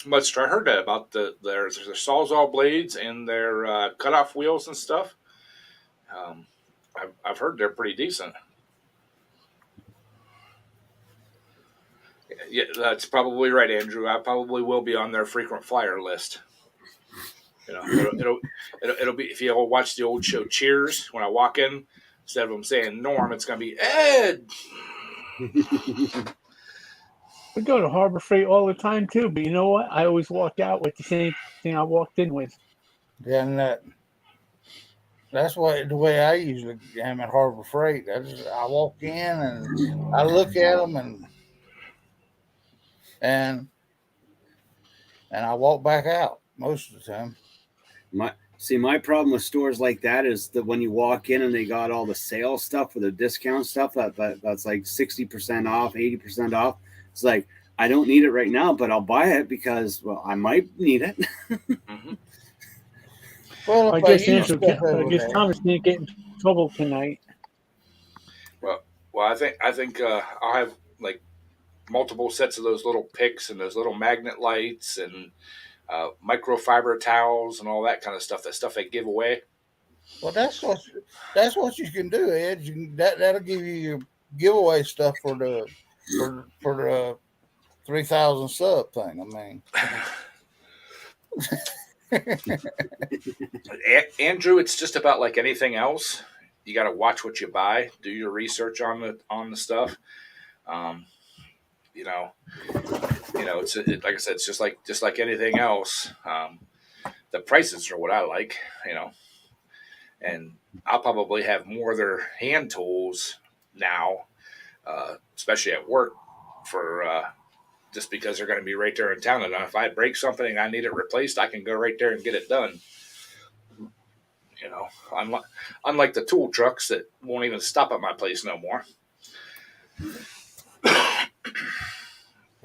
much I heard that about their Sawzall blades and their cutoff wheels and stuff. I've heard they're pretty decent. Yeah, that's probably right, Andrew. I probably will be on their frequent flyer list. You know, it'll be if you ever watch the old show Cheers. When I walk in, instead of them saying Norm, it's going to be Ed. We go to Harbor Freight all the time too, but you know what? I always walk out with the same thing I walked in with. Yeah, and that's the way I usually am at Harbor Freight. I walk in and I look at them and I walk back out most of the time. My problem with stores like that is that when you walk in and they got all the sale stuff or the discount stuff that's like 60% off, 80% off. It's like, I don't need it right now, but I'll buy it because, well, I might need it. Mm-hmm. Well, I guess Thomas didn't get in trouble tonight. Well, I think I'll have like multiple sets of those little picks and those little magnet lights and microfiber towels and all that kind of stuff. That stuff they give away. Well, that's what you can do, Ed. That'll give you your giveaway stuff for the 3,000 sub thing. I mean, Andrew, it's just about like anything else. You got to watch what you buy. Do your research on the stuff. You know, it's like I said, it's just like anything else. The prices are what I like, and I'll probably have more of their hand tools now, especially at work, for just because they're going to be right there in town. And if I break something and I need it replaced, I can go right there and get it done. Unlike the tool trucks that won't even stop at my place no more.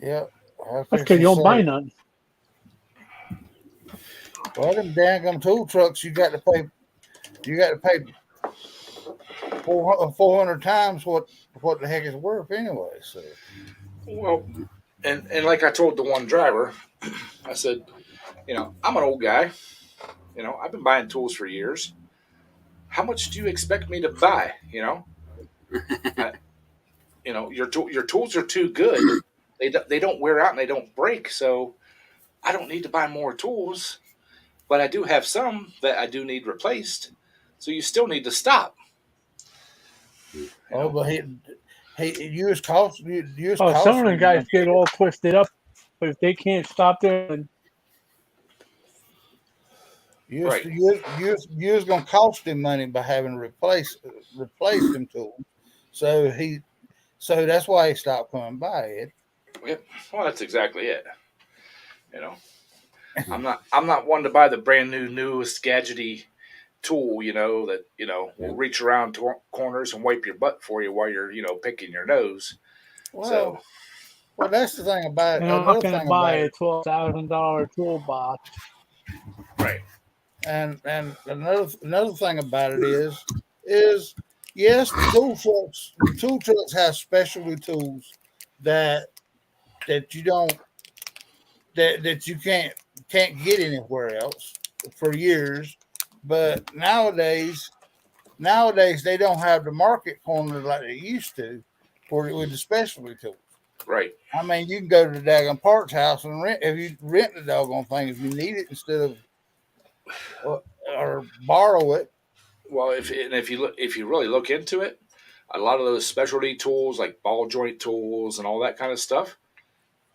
Yeah. That's because you don't buy none. Well, them dang tool trucks, you got to pay 400 times what the heck it's worth anyway. So, well, and like I told the one driver, I said, I'm an old guy. I've been buying tools for years. How much do you expect me to buy? Your tools are too good. They don't wear out and they don't break. So I don't need to buy more tools, but I do have some that I do need replaced. So you still need to stop. But he used cost. Some of the guys get all twisted up, but if they can't stop there, then you was gonna cost him money by having replaced them tools. So that's why he stopped coming by it. Yep. Well, that's exactly it. I'm not one to buy the brand newest gadgety tool, that will reach around corners and wipe your butt for you while you're picking your nose. Well, that's the thing about it. I'm not going to buy a $12,000 toolbox. Right. And another thing about it is yes, the tool trucks have specialty tools that you can't get anywhere else for years. But nowadays they don't have the market corner like they used to with the specialty tools. Right. I mean, you can go to the daggone parts house and rent the doggone thing if you need it instead of or borrow it. Well, if you really look into it, a lot of those specialty tools like ball joint tools and all that kind of stuff,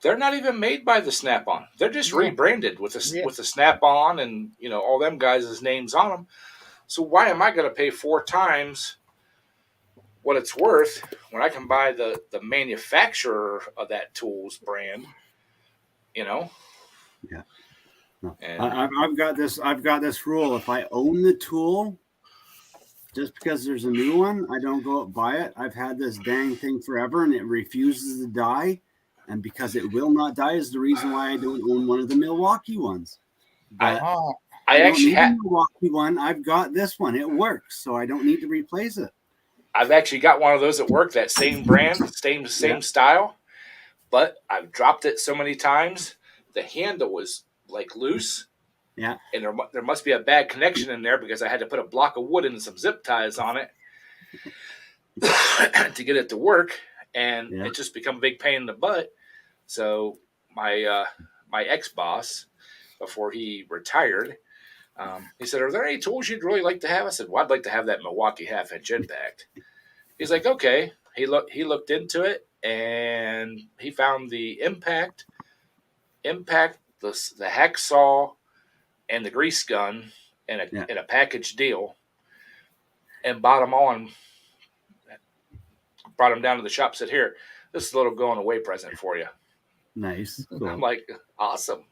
they're not even made by the Snap-on. They're just Yeah. rebranded with the Yeah. with the Snap-on and all them guys' names on them. So why am I going to pay 4 times what it's worth when I can buy the manufacturer of that tool's brand? Yeah. No. And I've got this rule. If I own the tool, just because there's a new one, I don't go out buy it. I've had this dang thing forever, and it refuses to die. And because it will not die is the reason why I don't own one of the Milwaukee ones. But Oh, I don't actually need a had Milwaukee one. I've got this one. It works, so I don't need to replace it. I've actually got one of those at work, that same brand, same Yeah. style, but I've dropped it so many times. The handle was like loose. Yeah. And there must be a bad connection in there because I had to put a block of wood and some zip ties on it to get it to work, and Yeah. it just become a big pain in the butt. So my ex-boss, before he retired, he said, "Are there any tools you'd really like to have?" I said, "Well, I'd like to have that Milwaukee half-inch impact." He's like, "Okay." He looked into it, and he found the impact, the hacksaw, and the grease gun in a package deal, and bought them all and brought them down to the shop. Said, "Here, this is a little going away present for you." Nice. I'm Cool. like, "Awesome."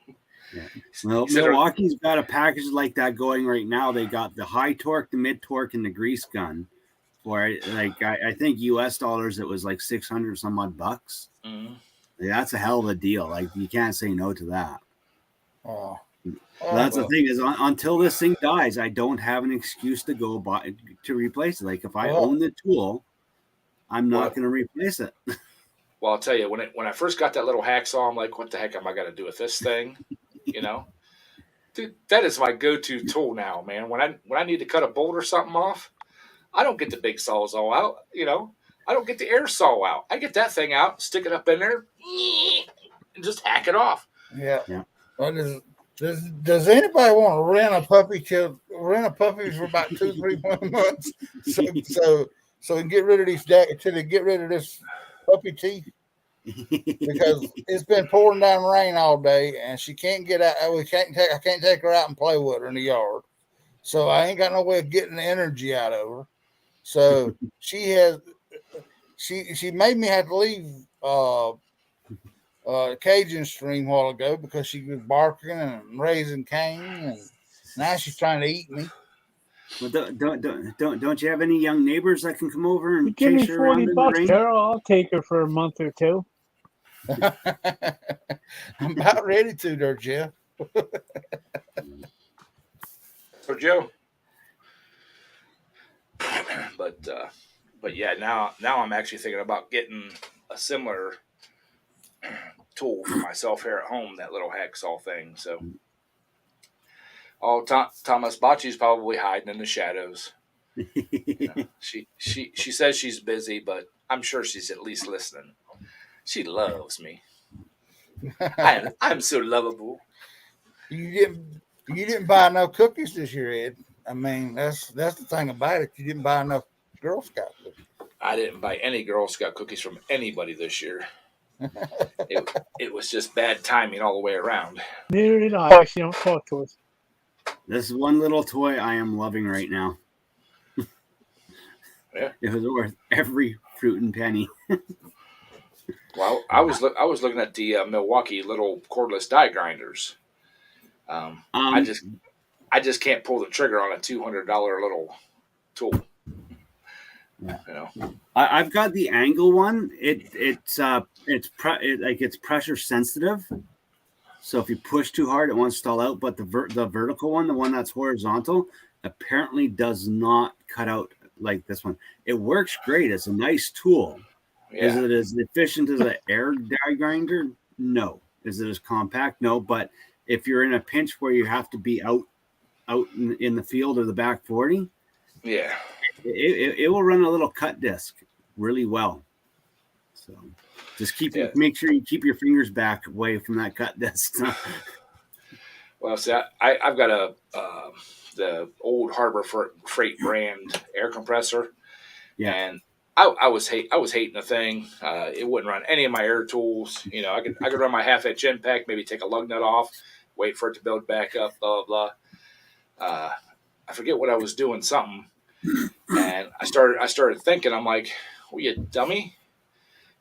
Yeah. Well, He said, Milwaukee's got a package like that going right now. They got the high torque, the mid torque, and the grease gun. For like I think US dollars, it was like 600 some odd bucks. Mhm. That's a hell of a deal. Like you can't say no to that. oh. That's the Well, thing is until this thing dies, I don't have an excuse to go buy to replace it. Like if I Well- own the tool, I'm Well- not going to replace it. Well, I'll tell you, when I first got that little hacksaw, I'm like, "What the heck am I going to do with this thing?" Dude, that is my go-to tool now, man. When I need to cut a bolt or something off, I don't get the big sawzall out. I don't get the air saw out. I get that thing out, stick it up in there, and just hack it off. yeah. Yeah. Well, does anybody want to rent a puppy for about 2-3 months so we can get rid of these till they get rid of this puppy teeth, because it's been pouring down rain all day and she can't get out. I can't take her out and play with her in the yard, so I ain't got no way of getting the energy out of her. So she made me have to leave Cajun stream a while ago because she was barking and raising Cain, and now she's trying to eat me. Well, don't you have any young neighbors that can come over You and give me chase her around in the $40, rain? Carol. I'll take her for a month or two. I'm about ready to, there, Jeff. So Joe, but yeah, now I'm actually thinking about getting a similar tool for myself here at home, that little hacksaw thing. So, Thomas Bocce's probably hiding in the shadows. She says she's busy, but I'm sure she's at least listening. She loves me. I'm so lovable. You didn't buy no cookies this year, Ed. I mean, that's the thing about it. You didn't buy enough Girl Scout cookies. I didn't buy any Girl Scout cookies from anybody this year. It was just bad timing all the way around. Neither did I. She don't talk to us. This is one little toy I am loving right now. Yeah. It was worth every fruit and penny. Well, I was looking at the Milwaukee little cordless die grinders. I just can't pull the trigger on a $200 little tool. Yeah. I've got the angle one. It's pressure sensitive. So if you push too hard, it won't stall out. But the vertical one, the one that's horizontal, apparently does not cut out like this one. It works great. It's a nice tool. Yeah. Is it as efficient as an air die grinder? No. Is it as compact? No. But if you're in a pinch where you have to be out in the field or the back 40, Yeah. it will run a little cut disc really well. So just make sure you keep your fingers back away from that cut disc. Well, see, I've got the old Harbor Freight brand air compressor, Yeah. and I was hating the thing. It wouldn't run any of my air tools. You know, I could run my half-inch impact, maybe take a lug nut off, wait for it to build back up, blah blah blah. I forget what I was doing, something, and I started thinking. I'm like, well, you dummy,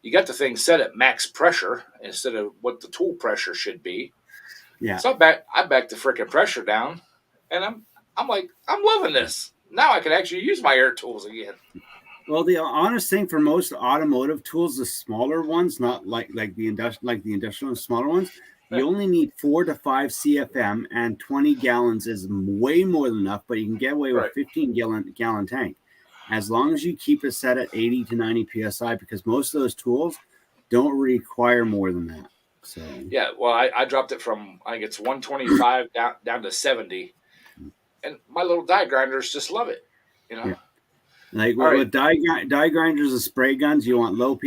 you got the thing set at max pressure instead of what the tool pressure should be. Yeah. So I backed the freaking pressure down, and I'm like, I'm loving this. Now I can actually use my air tools again. Well, the honest thing for most automotive tools, the smaller ones, not like the industrial smaller ones, you only need 4 to 5 CFM, and 20 gallons is way more than enough. But you can get away with Right. 15-gallon tank, as long as you keep it set at 80 to 90 psi, because most of those tools don't require more than that. So Yeah, well, I dropped it from, I think it's 125 down to 70, and my little die grinders just love it. You know. Yeah. Like All with die grinders and spray guns, you want low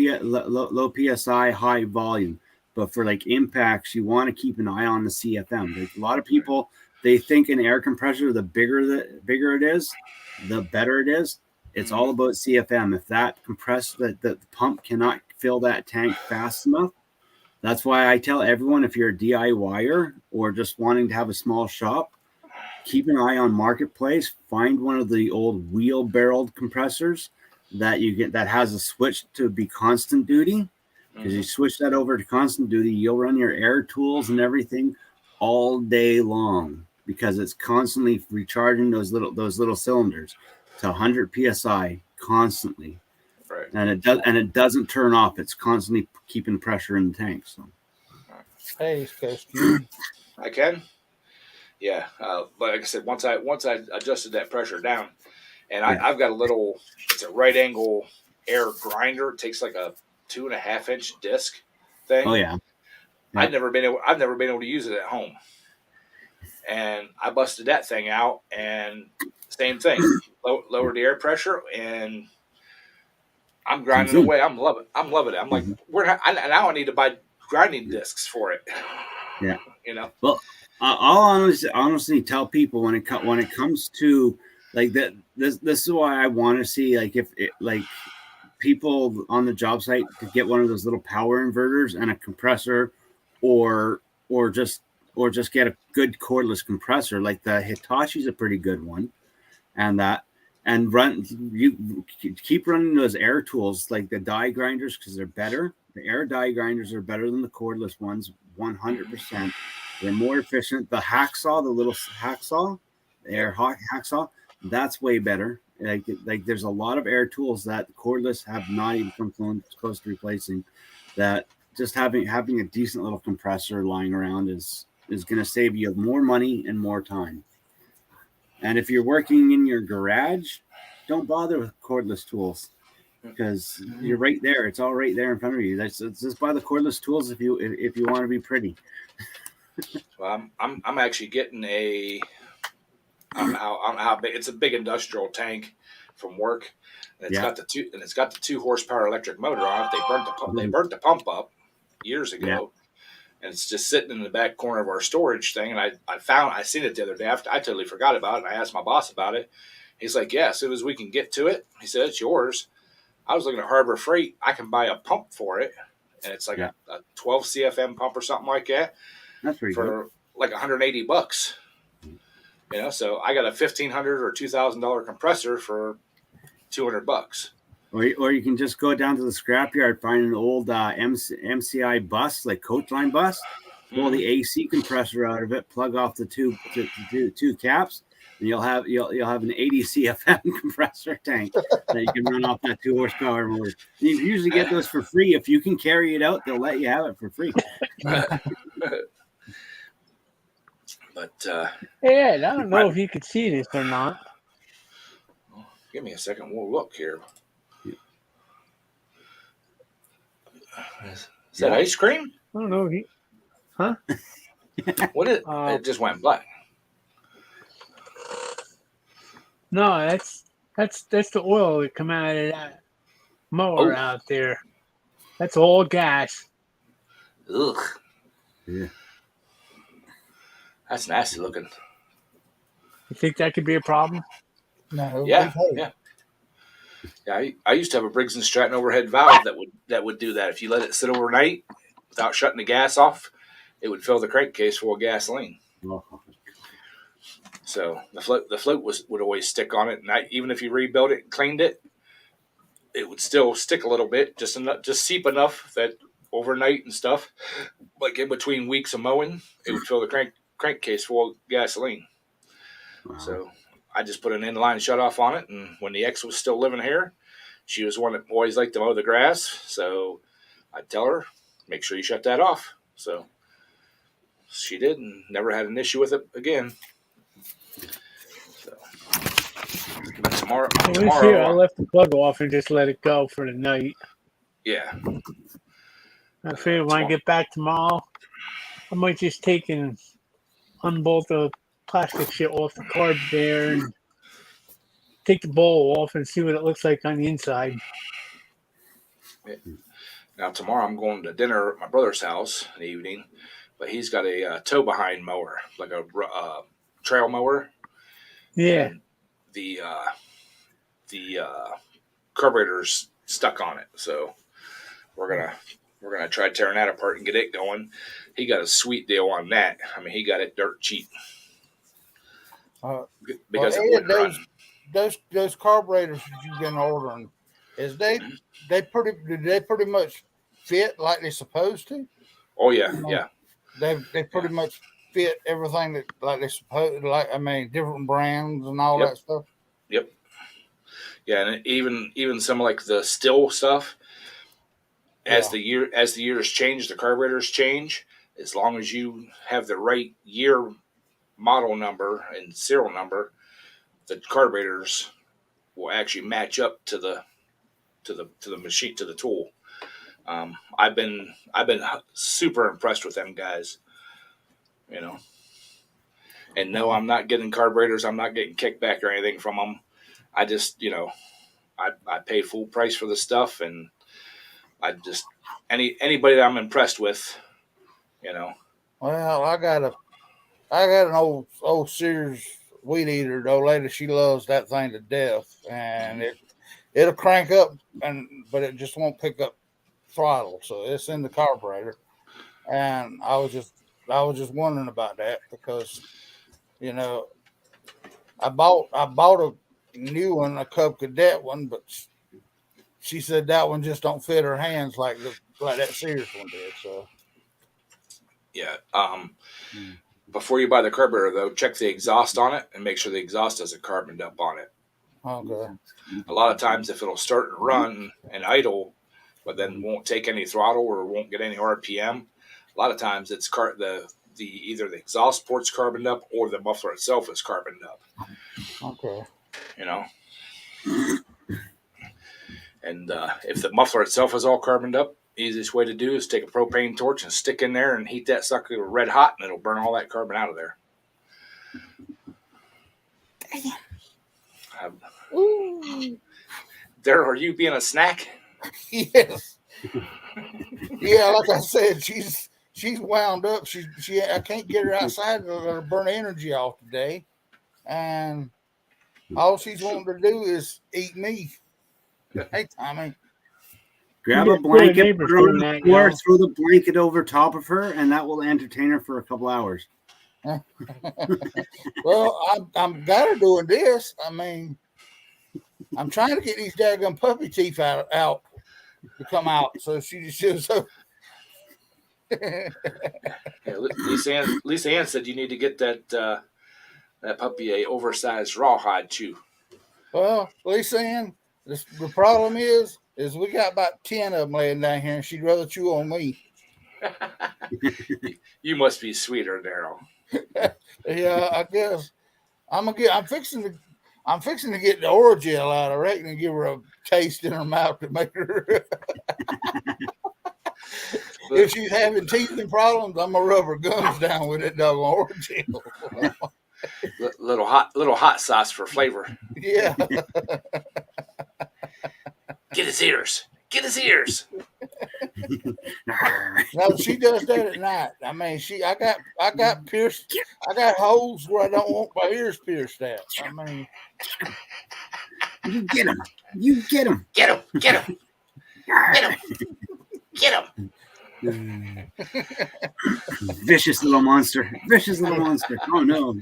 psi, high volume. But for like impacts, you want to keep an eye on the CFM. Like a lot of people, they think an air compressor, the bigger it is, the better it is. It's all about CFM. If that the pump cannot fill that tank fast enough, that's why I tell everyone, if you're a DIYer or just wanting to have a small shop, keep an eye on Marketplace. Find one of the old wheel-barreled compressors that you get that has a switch to be constant duty. Because you switch that over to constant duty, you'll run your air tools and everything all day long because it's constantly recharging those little cylinders to 100 psi constantly. Right. And it doesn't turn off. It's constantly keeping pressure in the tank. So Hey, Coach. I can. Yeah, but like I said, once I adjusted that pressure down, and I've got it's a right angle air grinder. It takes like a 2.5-inch disc thing. oh yeah. I've never been able to use it at home, and I busted that thing out, and same thing, lowered the air pressure, and I'm grinding away. I'm loving it. I'm like, now I need to buy grinding discs for it. Yeah. You know. Well, I'll honestly tell people when it comes to like that, this is why I want to see like people on the job site to get one of those little power inverters and a compressor, or just get a good cordless compressor. Like the Hitachi's a pretty good one, and you keep running those air tools like the die grinders because they're better. The air die grinders are better than the cordless ones, 100%. They're more efficient. The hacksaw, the little hacksaw, the air hacksaw, that's way better. Like there's a lot of air tools that cordless have not even come close to replacing. That just having a decent little compressor lying around is going to save you more money and more time. And if you're working in your garage, don't bother with cordless tools because you're right there. It's all right there in front of you. It's just buy the cordless tools if you want to be pretty. Well, I'm actually getting how big. It's a big industrial tank from work, and it's got the 2 horsepower electric motor on it. They burnt the pump up years ago, and it's just sitting in the back corner of our storage thing. And I seen it the other day. I totally forgot about it. And I asked my boss about it. He's like, "Yeah, as soon as we can get to it," he said, "it's yours." I was looking at Harbor Freight. I can buy a pump for it, and it's like a 12 CFM pump or something like that. That's pretty for good. like $180. You know, so I got a $1,500 or $2,000 compressor for $200. Or you can just go down to the scrapyard, find an old MCI bus, like coach line bus, pull the AC compressor out of it, plug off the two caps, and you'll have an 80 CFM compressor tank that you can run off that 2 horsepower motor. And you usually get those for free. If you can carry it out, they'll let you have it for free. But Hey, Ed, I don't know if you could see this or not. give me a second. We'll look here. Is that ice cream? I don't know if you. What is it? It just went black. No, that's the oil that come out of that mower out there. That's all gas. Ugh. Yeah. That's nasty looking. You think that could be a problem? No. Yeah. hey, Yeah. Yeah, I used to have a Briggs and Stratton overhead valve that would do that. If you let it sit overnight without shutting the gas off, it would fill the crankcase full of gasoline. Oh, So the float would always stick on it, and even if you rebuilt it and cleaned it, it would still stick a little bit, just seep enough that overnight and stuff, like in between weeks of mowing, it would fill the crankcase full of gasoline. wow. So I just put an inline shut off on it, and when the ex was still living here, she was one that always liked to mow the grass. So I'd tell her, make sure you shut that off. So she did, and never had an issue with it again. So but tomorrow, This year I left the plug off and just let it go for the night. yeah, I figure when I get back tomorrow, I might just take and unbolt the plastic shit off the carb there and take the bowl off and see what it looks like on the inside. Now tomorrow I'm going to dinner at my brother's house in the evening, but he's got a tow behind mower, like a trail mower. Yeah. And the carburetor's stuck on it, so we're gonna try tearing that apart and get it going. He got a sweet deal on that. I mean, he got it dirt cheap because Ed, it wouldn't run. those carburetors that you've been ordering, do they pretty much fit like they're supposed to? Oh yeah, yeah. They pretty much fit everything that like they're supposed. Like I mean, different brands and all that stuff. Yep. Yeah, and even some like the still stuff. As the years change, the carburetors change. As long as you have the right year, model number, and serial number, the carburetors will actually match up to the machine, to the tool. I've been super impressed with them guys. You know, and no, I'm not getting carburetors. I'm not getting kickback or anything from them. I just, I pay full price for the stuff, and I just anybody that I'm impressed with, Well, I got an old Sears weed eater. The old lady, she loves that thing to death, and it'll crank up, but it just won't pick up throttle. So it's in the carburetor, and I was just wondering about that because, I bought a new one, a Cub Cadet one, but she said that one just don't fit her hands like that Sears one did. So yeah. Before you buy the carburetor, though, check the exhaust on it and make sure the exhaust hasn't carboned up on it. okay. A lot of times, if it'll start and run and idle, but then won't take any throttle or won't get any RPM, a lot of times it's either the exhaust port's carboned up or the muffler itself is carboned up. Okay. And if the muffler itself is all carboned up, easiest way to do is take a propane torch and stick in there and heat that sucker red hot, and it'll burn all that carbon out of there. There, are you being a snack? Yes. Yeah, like I said, she's wound up. I can't get her outside to let her burn energy off today, and all she's wanting to do is eat me. Hey, Tommy. Grab Yeah, a blanket, neighbors put her on doing the that, floor, throw the blanket over top of her, and that will entertain her for a couple hours. Well, I'm got her doing this. I mean, I'm trying to get these daggone puppy teeth out to come out. So she just so. Yeah, Lisa Ann said you need to get that puppy a oversized rawhide chew. Well, Lisa Ann, the problem is we got about 10 of them laying down here, and she'd rather chew on me. You must be sweeter, Daryl. Yeah, I guess I'm fixing to get the Orajel out, I reckon, and give her a taste in her mouth to make her. If she's having teething problems, I'm gonna rub her gums down with that doggone Orajel. Little hot sauce for flavor. Yeah. Get his ears. Get his ears. No, she does that at night. I mean, I got pierced. I got holes where I don't want my ears pierced at. I mean, You get him. You get him. Get him! Get him! Get him! Get him! Vicious little monster. Vicious little monster. Oh no.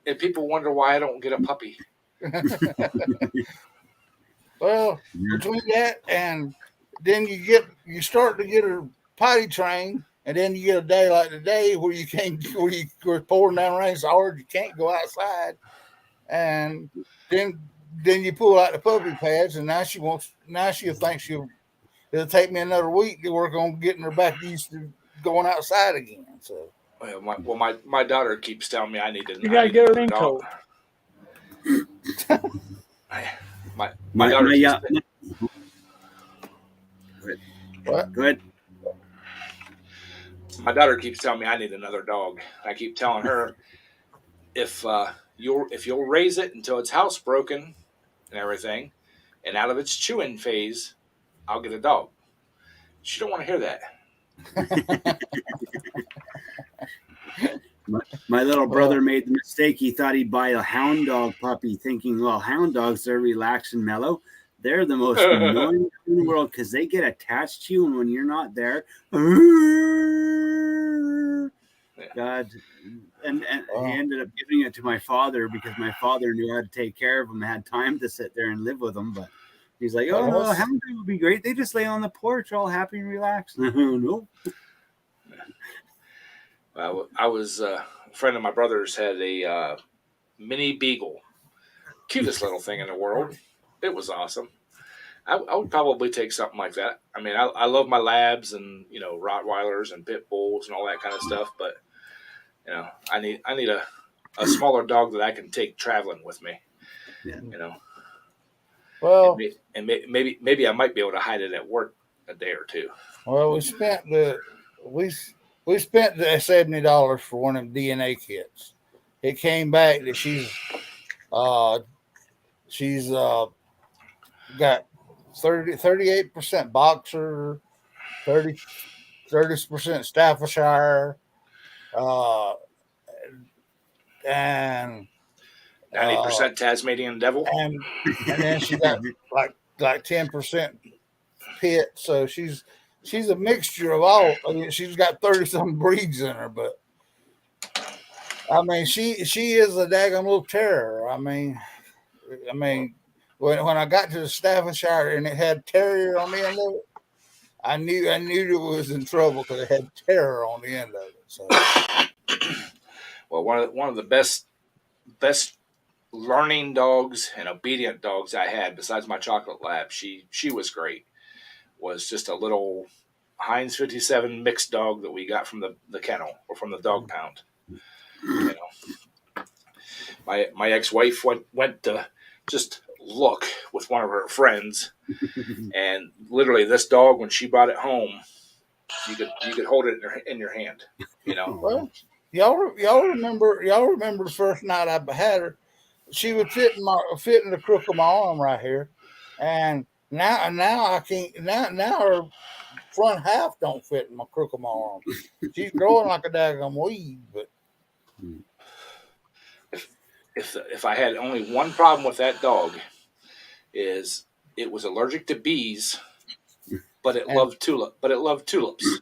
And people wonder why I don't get a puppy. Well, between that and then you start to get her potty trained, and then you get a day like today where where it's pouring down rain so hard you can't go outside, and then you pull out the puppy pads, and now she'll think it'll take me another week to work on getting her back used to going outside again. So my daughter keeps telling me I need to. You gotta get a raincoat. My daughter. what? Go ahead. My daughter keeps telling me I need another dog. I keep telling her if you'll raise it until it's housebroken and everything, and out of its chewing phase, I'll get a dog. She don't want to hear that. My little brother made the mistake. He thought he'd buy a hound dog puppy, thinking, well, hound dogs are relaxed and mellow. They're the most annoying in the world because they get attached to you, and when you're not there, God. And he ended up giving it to my father because my father knew how to take care of him, had time to sit there and live with him. But he's like, oh, no, hound dog would be great. They just lay on the porch all happy and relaxed. No. I was a friend of my brother's had a mini beagle, cutest little thing in the world. It was awesome. I would probably take something like that. I mean, I love my labs and Rottweilers and pit bulls and all that kind of stuff, but I need a smaller dog that I can take traveling with me. Yeah. Well, and maybe I might be able to hide it at work a day or two. Well, we spent the $70 for one of them DNA kits. It came back that she's got 38% boxer, 30% Staffordshire, and 90% Tasmanian devil, and then she got like 10% pit. So she's a mixture of all. I mean, she's got 30-something breeds in her, but I mean, she is a daggone little terror. I mean, when I got to the Staffordshire and it had terrier on the end of it, I knew it was in trouble because it had terror on the end of it. So, well, one of the best learning dogs and obedient dogs I had, besides my chocolate lab, she was great. Was just a little Heinz 57 mixed dog that we got from the kennel or from the dog pound. My ex-wife went to just look with one of her friends, and literally this dog, when she brought it home, you could hold it in your hand. Well, y'all remember the first night I had her? She would fit in the crook of my arm right here, and now I can't. Now her front half don't fit in my crook of my arm. She's growing like a daggone weed, but. If I had only one problem with that dog, is it was allergic to bees, but it loved tulips.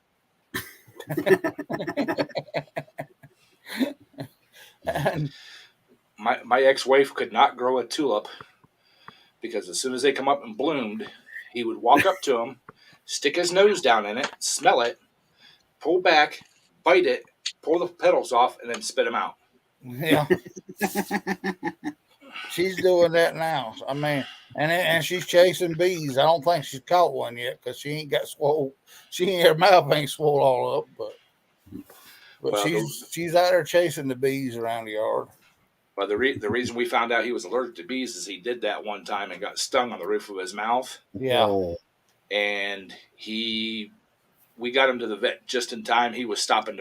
And my ex-wife could not grow a tulip because as soon as they come up and bloomed, he would walk up to them, stick his nose down in it, smell it, pull back, bite it, pull the petals off, and then spit them out. yeah, she's doing that now. I mean, and she's chasing bees. I don't think she's caught one yet because she ain't got swole. Her mouth ain't swole all up, but well, she's out there chasing the bees around the yard. Well, the reason we found out he was allergic to bees is he did that one time and got stung on the roof of his mouth. Yeah, and we got him to the vet just in time. He was stopping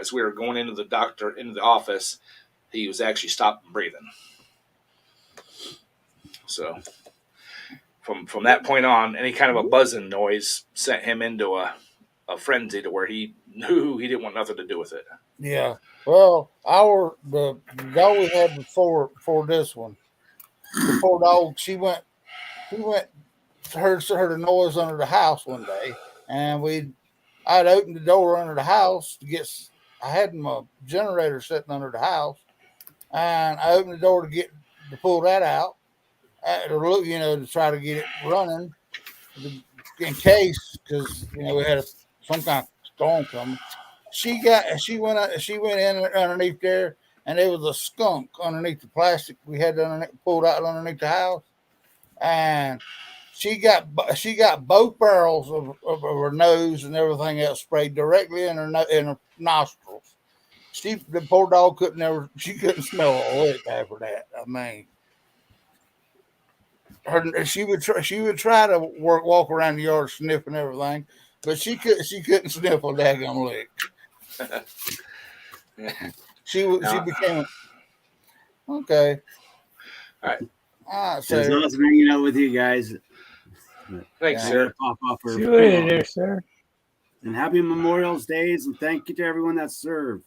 as we were going into the office, he was actually stopping breathing. So from that point on, any kind of a buzzing noise sent him into a frenzy to where he knew he didn't want nothing to do with it. Yeah. Well, the dog we had before this one, the poor dog, she went heard a noise under the house one day, and I'd opened the door under the house to get. I had my generator sitting under the house, and I opened the door to pull that out, to try to get it running, in case, because we had some kind of storm coming. She went in underneath there, and there was a skunk underneath the plastic we had pulled out underneath the house, and she got both barrels of her nose and everything else sprayed directly in her nostrils. The poor dog she couldn't smell a lick after that. I mean, she would try to walk around the yard sniffing everything, but she couldn't sniff a daggone lick. Yeah. She became okay. All right. It's awesome hanging out with you guys. Thanks, I sir. gotta pop off for See you later, there, sir. And happy Memorial Days, and thank you to everyone that served.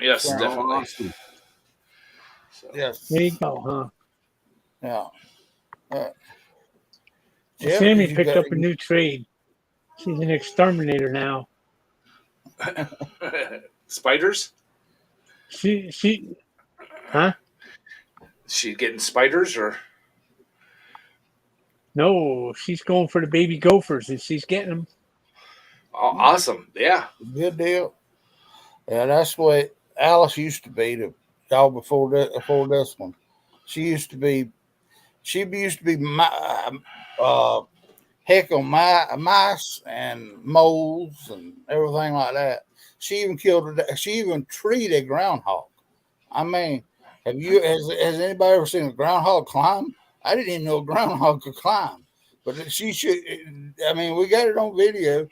Yes, Yeah. definitely. Awesome. So, Yes. There you go, huh? Yeah. Jeff, Sammy you picked got- up a new trade. She's an exterminator now. spiders? She She getting spiders or? no, she's going for the baby gophers, and she's getting them. Oh, awesome. Yeah. Good deal. Yeah, that's what Alice used to be to y'all before this one. She used to be heckle mice and moles and everything like that. She even treed a groundhog. I mean, has anybody ever seen a groundhog climb? I didn't even know a groundhog could climb. But she should. I mean, we got it on video.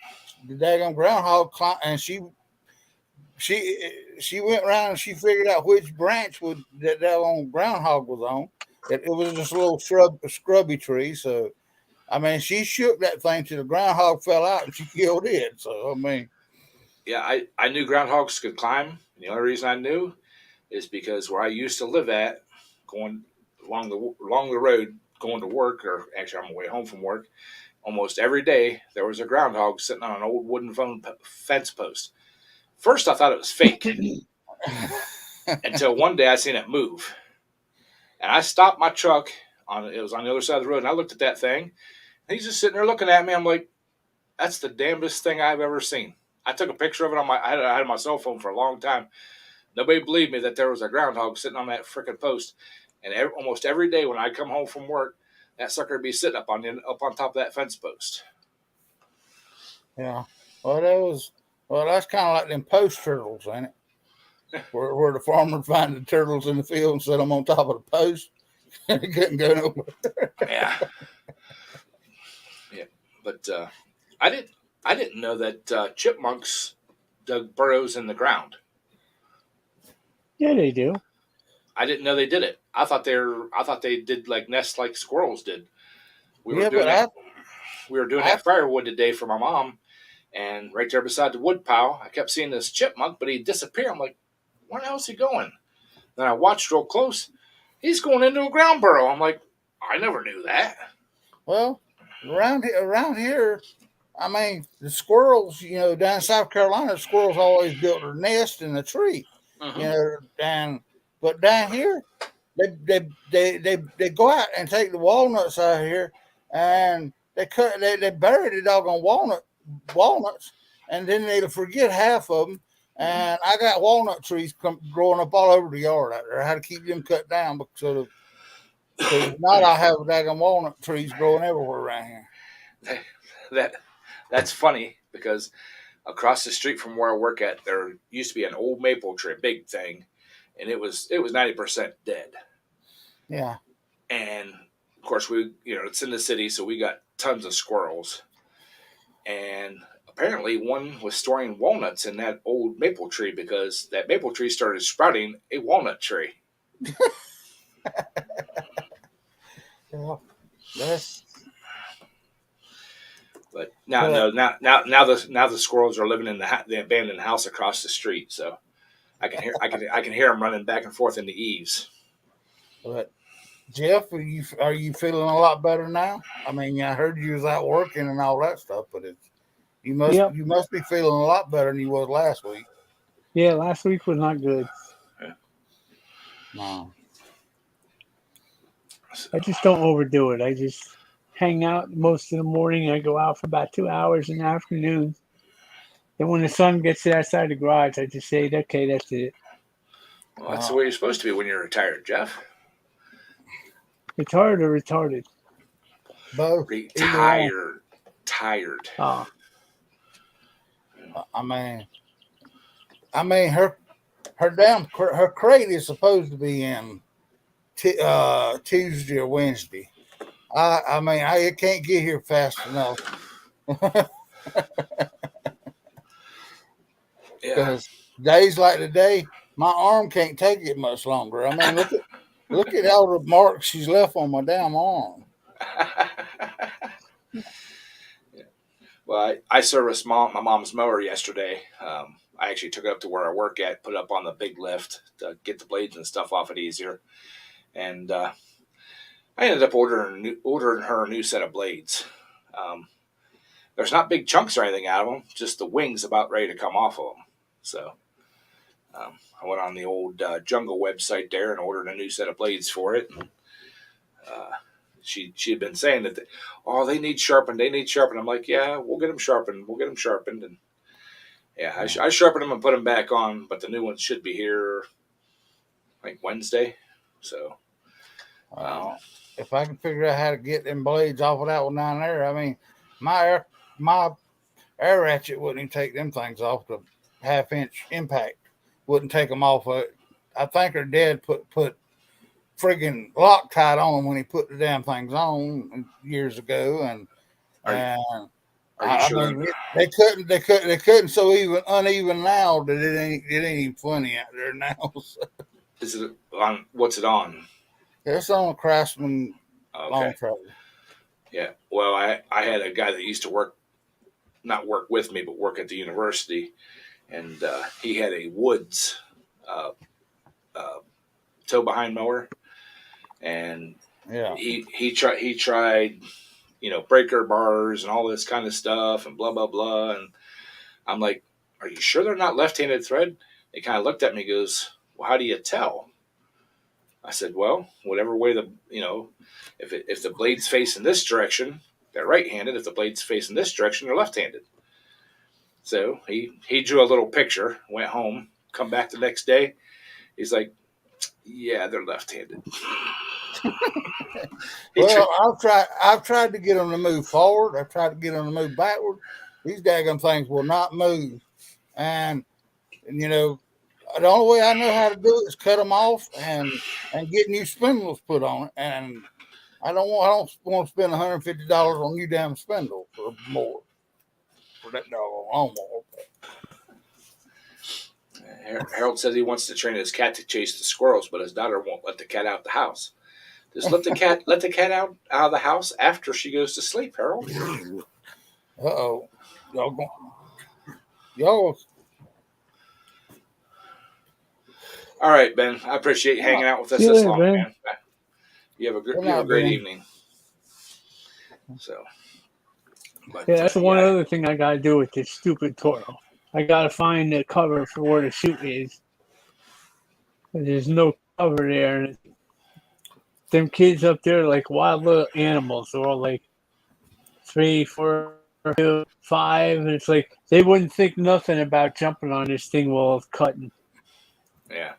The daggone groundhog climb, and she went around and she figured out which branch that old groundhog was on. It was just a little scrubby tree. So, I mean, she shook that thing till the groundhog fell out and she killed it. So, I mean, Yeah, I knew groundhogs could climb. And the only reason I knew is because where I used to live at, going along the road, going to work, or actually on my way home from work, almost every day there was a groundhog sitting on an old wooden fence post. First, I thought it was fake until one day I seen it move, and I stopped my truck it was on the other side of the road, and I looked at that thing. And he's just sitting there looking at me. I'm like, that's the damnedest thing I've ever seen. I took a picture of it I had my cell phone for a long time. Nobody believed me that there was a groundhog sitting on that freaking post. And almost every day when I come home from work, that sucker would be sitting up on top of that fence post. yeah. Well, that's kind of like them post turtles, ain't it? where the farmer find the turtles in the field and set them on top of the post. They couldn't go nowhere. Yeah. Yeah. But I didn't know that chipmunks dug burrows in the ground. Yeah, they do. I didn't know they did it. I thought they did like nests like squirrels did. We were doing that firewood today for my mom, and right there beside the wood pile, I kept seeing this chipmunk, but he'd disappear. I'm like, where the hell's he going? Then I watched real close. He's going into a ground burrow. I'm like, I never knew that. Well, around here, I mean, the squirrels, down in South Carolina, squirrels always built their nest in a tree. Mm-hmm. But down here, they go out and take the walnuts out here, and they bury the doggone walnuts, and then they'll forget half of them. And I got walnut trees growing up all over the yard out there. I had to keep them cut down because now I have daggone walnut trees growing everywhere around here. That's funny because across the street from where I work at, there used to be an old maple tree, big thing, and it was 90% dead. Yeah. And of course it's in the city, so we got tons of squirrels. And apparently one was storing walnuts in that old maple tree because that maple tree started sprouting a walnut tree. Yeah. But now the squirrels are living in the abandoned house across the street, so I can hear them running back and forth in the eaves. But Jeff, are you feeling a lot better now? I mean, I heard you was out working and all that stuff, but Yep. you must be feeling a lot better than you was last week. Yeah, last week was not good. No. I just don't overdo it. I just hang out most of the morning. I go out for about 2 hours in the afternoon. Then when the sun gets to that side of the garage, I just say, okay, that's it. Well, that's the way you're supposed to be when you're retired, Jeff. Retired or retarded? Both. Either one. Tired. Oh, I mean, her her crate is supposed to be in Tuesday or Wednesday. I mean, it can't get here fast enough. Yeah. Because days like today, my arm can't take it much longer. I mean, look at all the marks she's left on my damn arm. Well, I serviced my mom's mower yesterday. I actually took it up to where I work at, put it up on the big lift to get the blades and stuff off it easier. And I ended up ordering her a new set of blades. There's not big chunks or anything out of them, just the wings about ready to come off of them. So I went on the old Jungle website there and ordered a new set of blades for it. And, she had been saying that, they need sharpened. They need sharpened. I'm like, yeah, we'll get them sharpened. And yeah, I sharpened them and put them back on, but the new ones should be here like Wednesday. So if I can figure out how to get them blades off of that one down there, I mean, my air ratchet wouldn't even take them things off. The 1/2-inch impact wouldn't take them off. I think her dad put friggin' Loctite on them when he put the damn things on years ago, and are you I sure? mean, they couldn't so uneven now that it ain't even funny out there now. So. Is it on? What's it on? It's on a Craftsman long Okay. travel. Yeah. Well, I had a guy that used to not work with me, but work at the university, and he had a Woods tow behind mower, and Yeah. he tried breaker bars and all this kind of stuff and blah blah blah, and I'm like, are you sure they're not left-handed thread? He kind of looked at me and goes, well, how do you tell? I said, well, whatever way if the blade's facing this direction, they're right-handed. If the blade's facing this direction, they're left-handed. So he drew a little picture, went home, come back the next day. He's like, yeah, they're left-handed. Well, I've tried to get them to move forward. I've tried to get them to move backward. These daggum things will not move. And the only way I know how to do it is cut them off and get new spindles put on it. And I don't want to spend $150 on new damn spindle for that doggone lawnmower. Harold says he wants to train his cat to chase the squirrels, but his daughter won't let the cat out the house. Just let the cat out of the house after she goes to sleep, Harold. Uh-oh. Y'all. All right, Ben. I appreciate you hanging out with us See you this later, long, Ben. man. You have a Good night, great Ben. evening. So, but, yeah, that's the one yeah. other thing I got to do with this stupid Toro. I got to find the cover for where the chute is. There's no cover there. And them kids up there are like wild little animals. They're all like 3, 4, 2, 5. And it's like they wouldn't think nothing about jumping on this thing while it's cutting. Yeah.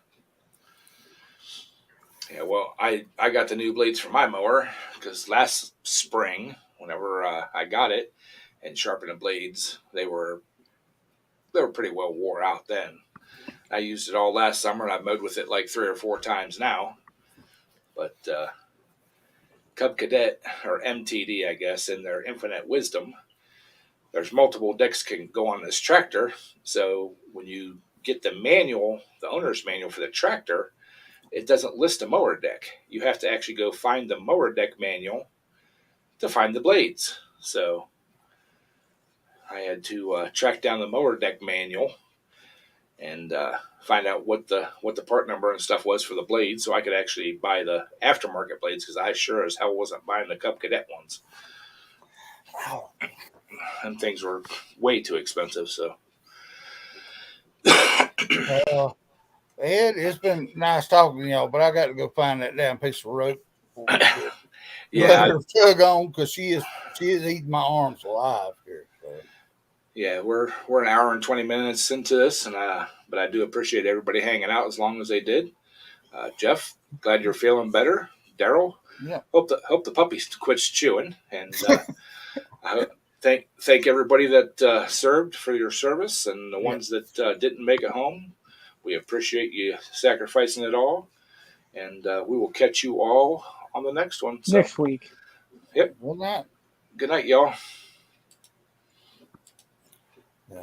Yeah, well, I got the new blades for my mower because last spring, whenever I got it and sharpened the blades, they were pretty well wore out then. I used it all last summer, and I've mowed with it like 3 or 4 times now. But Cub Cadet, or MTD, I guess, in their infinite wisdom, there's multiple decks can go on this tractor. So when you get the owner's manual for the tractor, it doesn't list a mower deck. You have to actually go find the mower deck manual to find the blades. So I had to track down the mower deck manual and find out what the part number and stuff was for the blades, so I could actually buy the aftermarket blades, because I sure as hell wasn't buying the Cub Cadet ones. Ow. And things were way too expensive. So Ed, it's been nice talking to y'all, but I got to go find that damn piece of rope. yeah, Let her tug on, because she is eating my arms alive here. So. yeah, we're an hour and 20 minutes into this, and but I do appreciate everybody hanging out as long as they did. Jeff, glad you're feeling better. Daryl, Yeah. Hope the puppy quits chewing, and thank everybody that served for your service, and the ones that didn't make it home. We appreciate you sacrificing it all, and we will catch you all on the next one. So, Next week. yep. Well, that. Good night, y'all.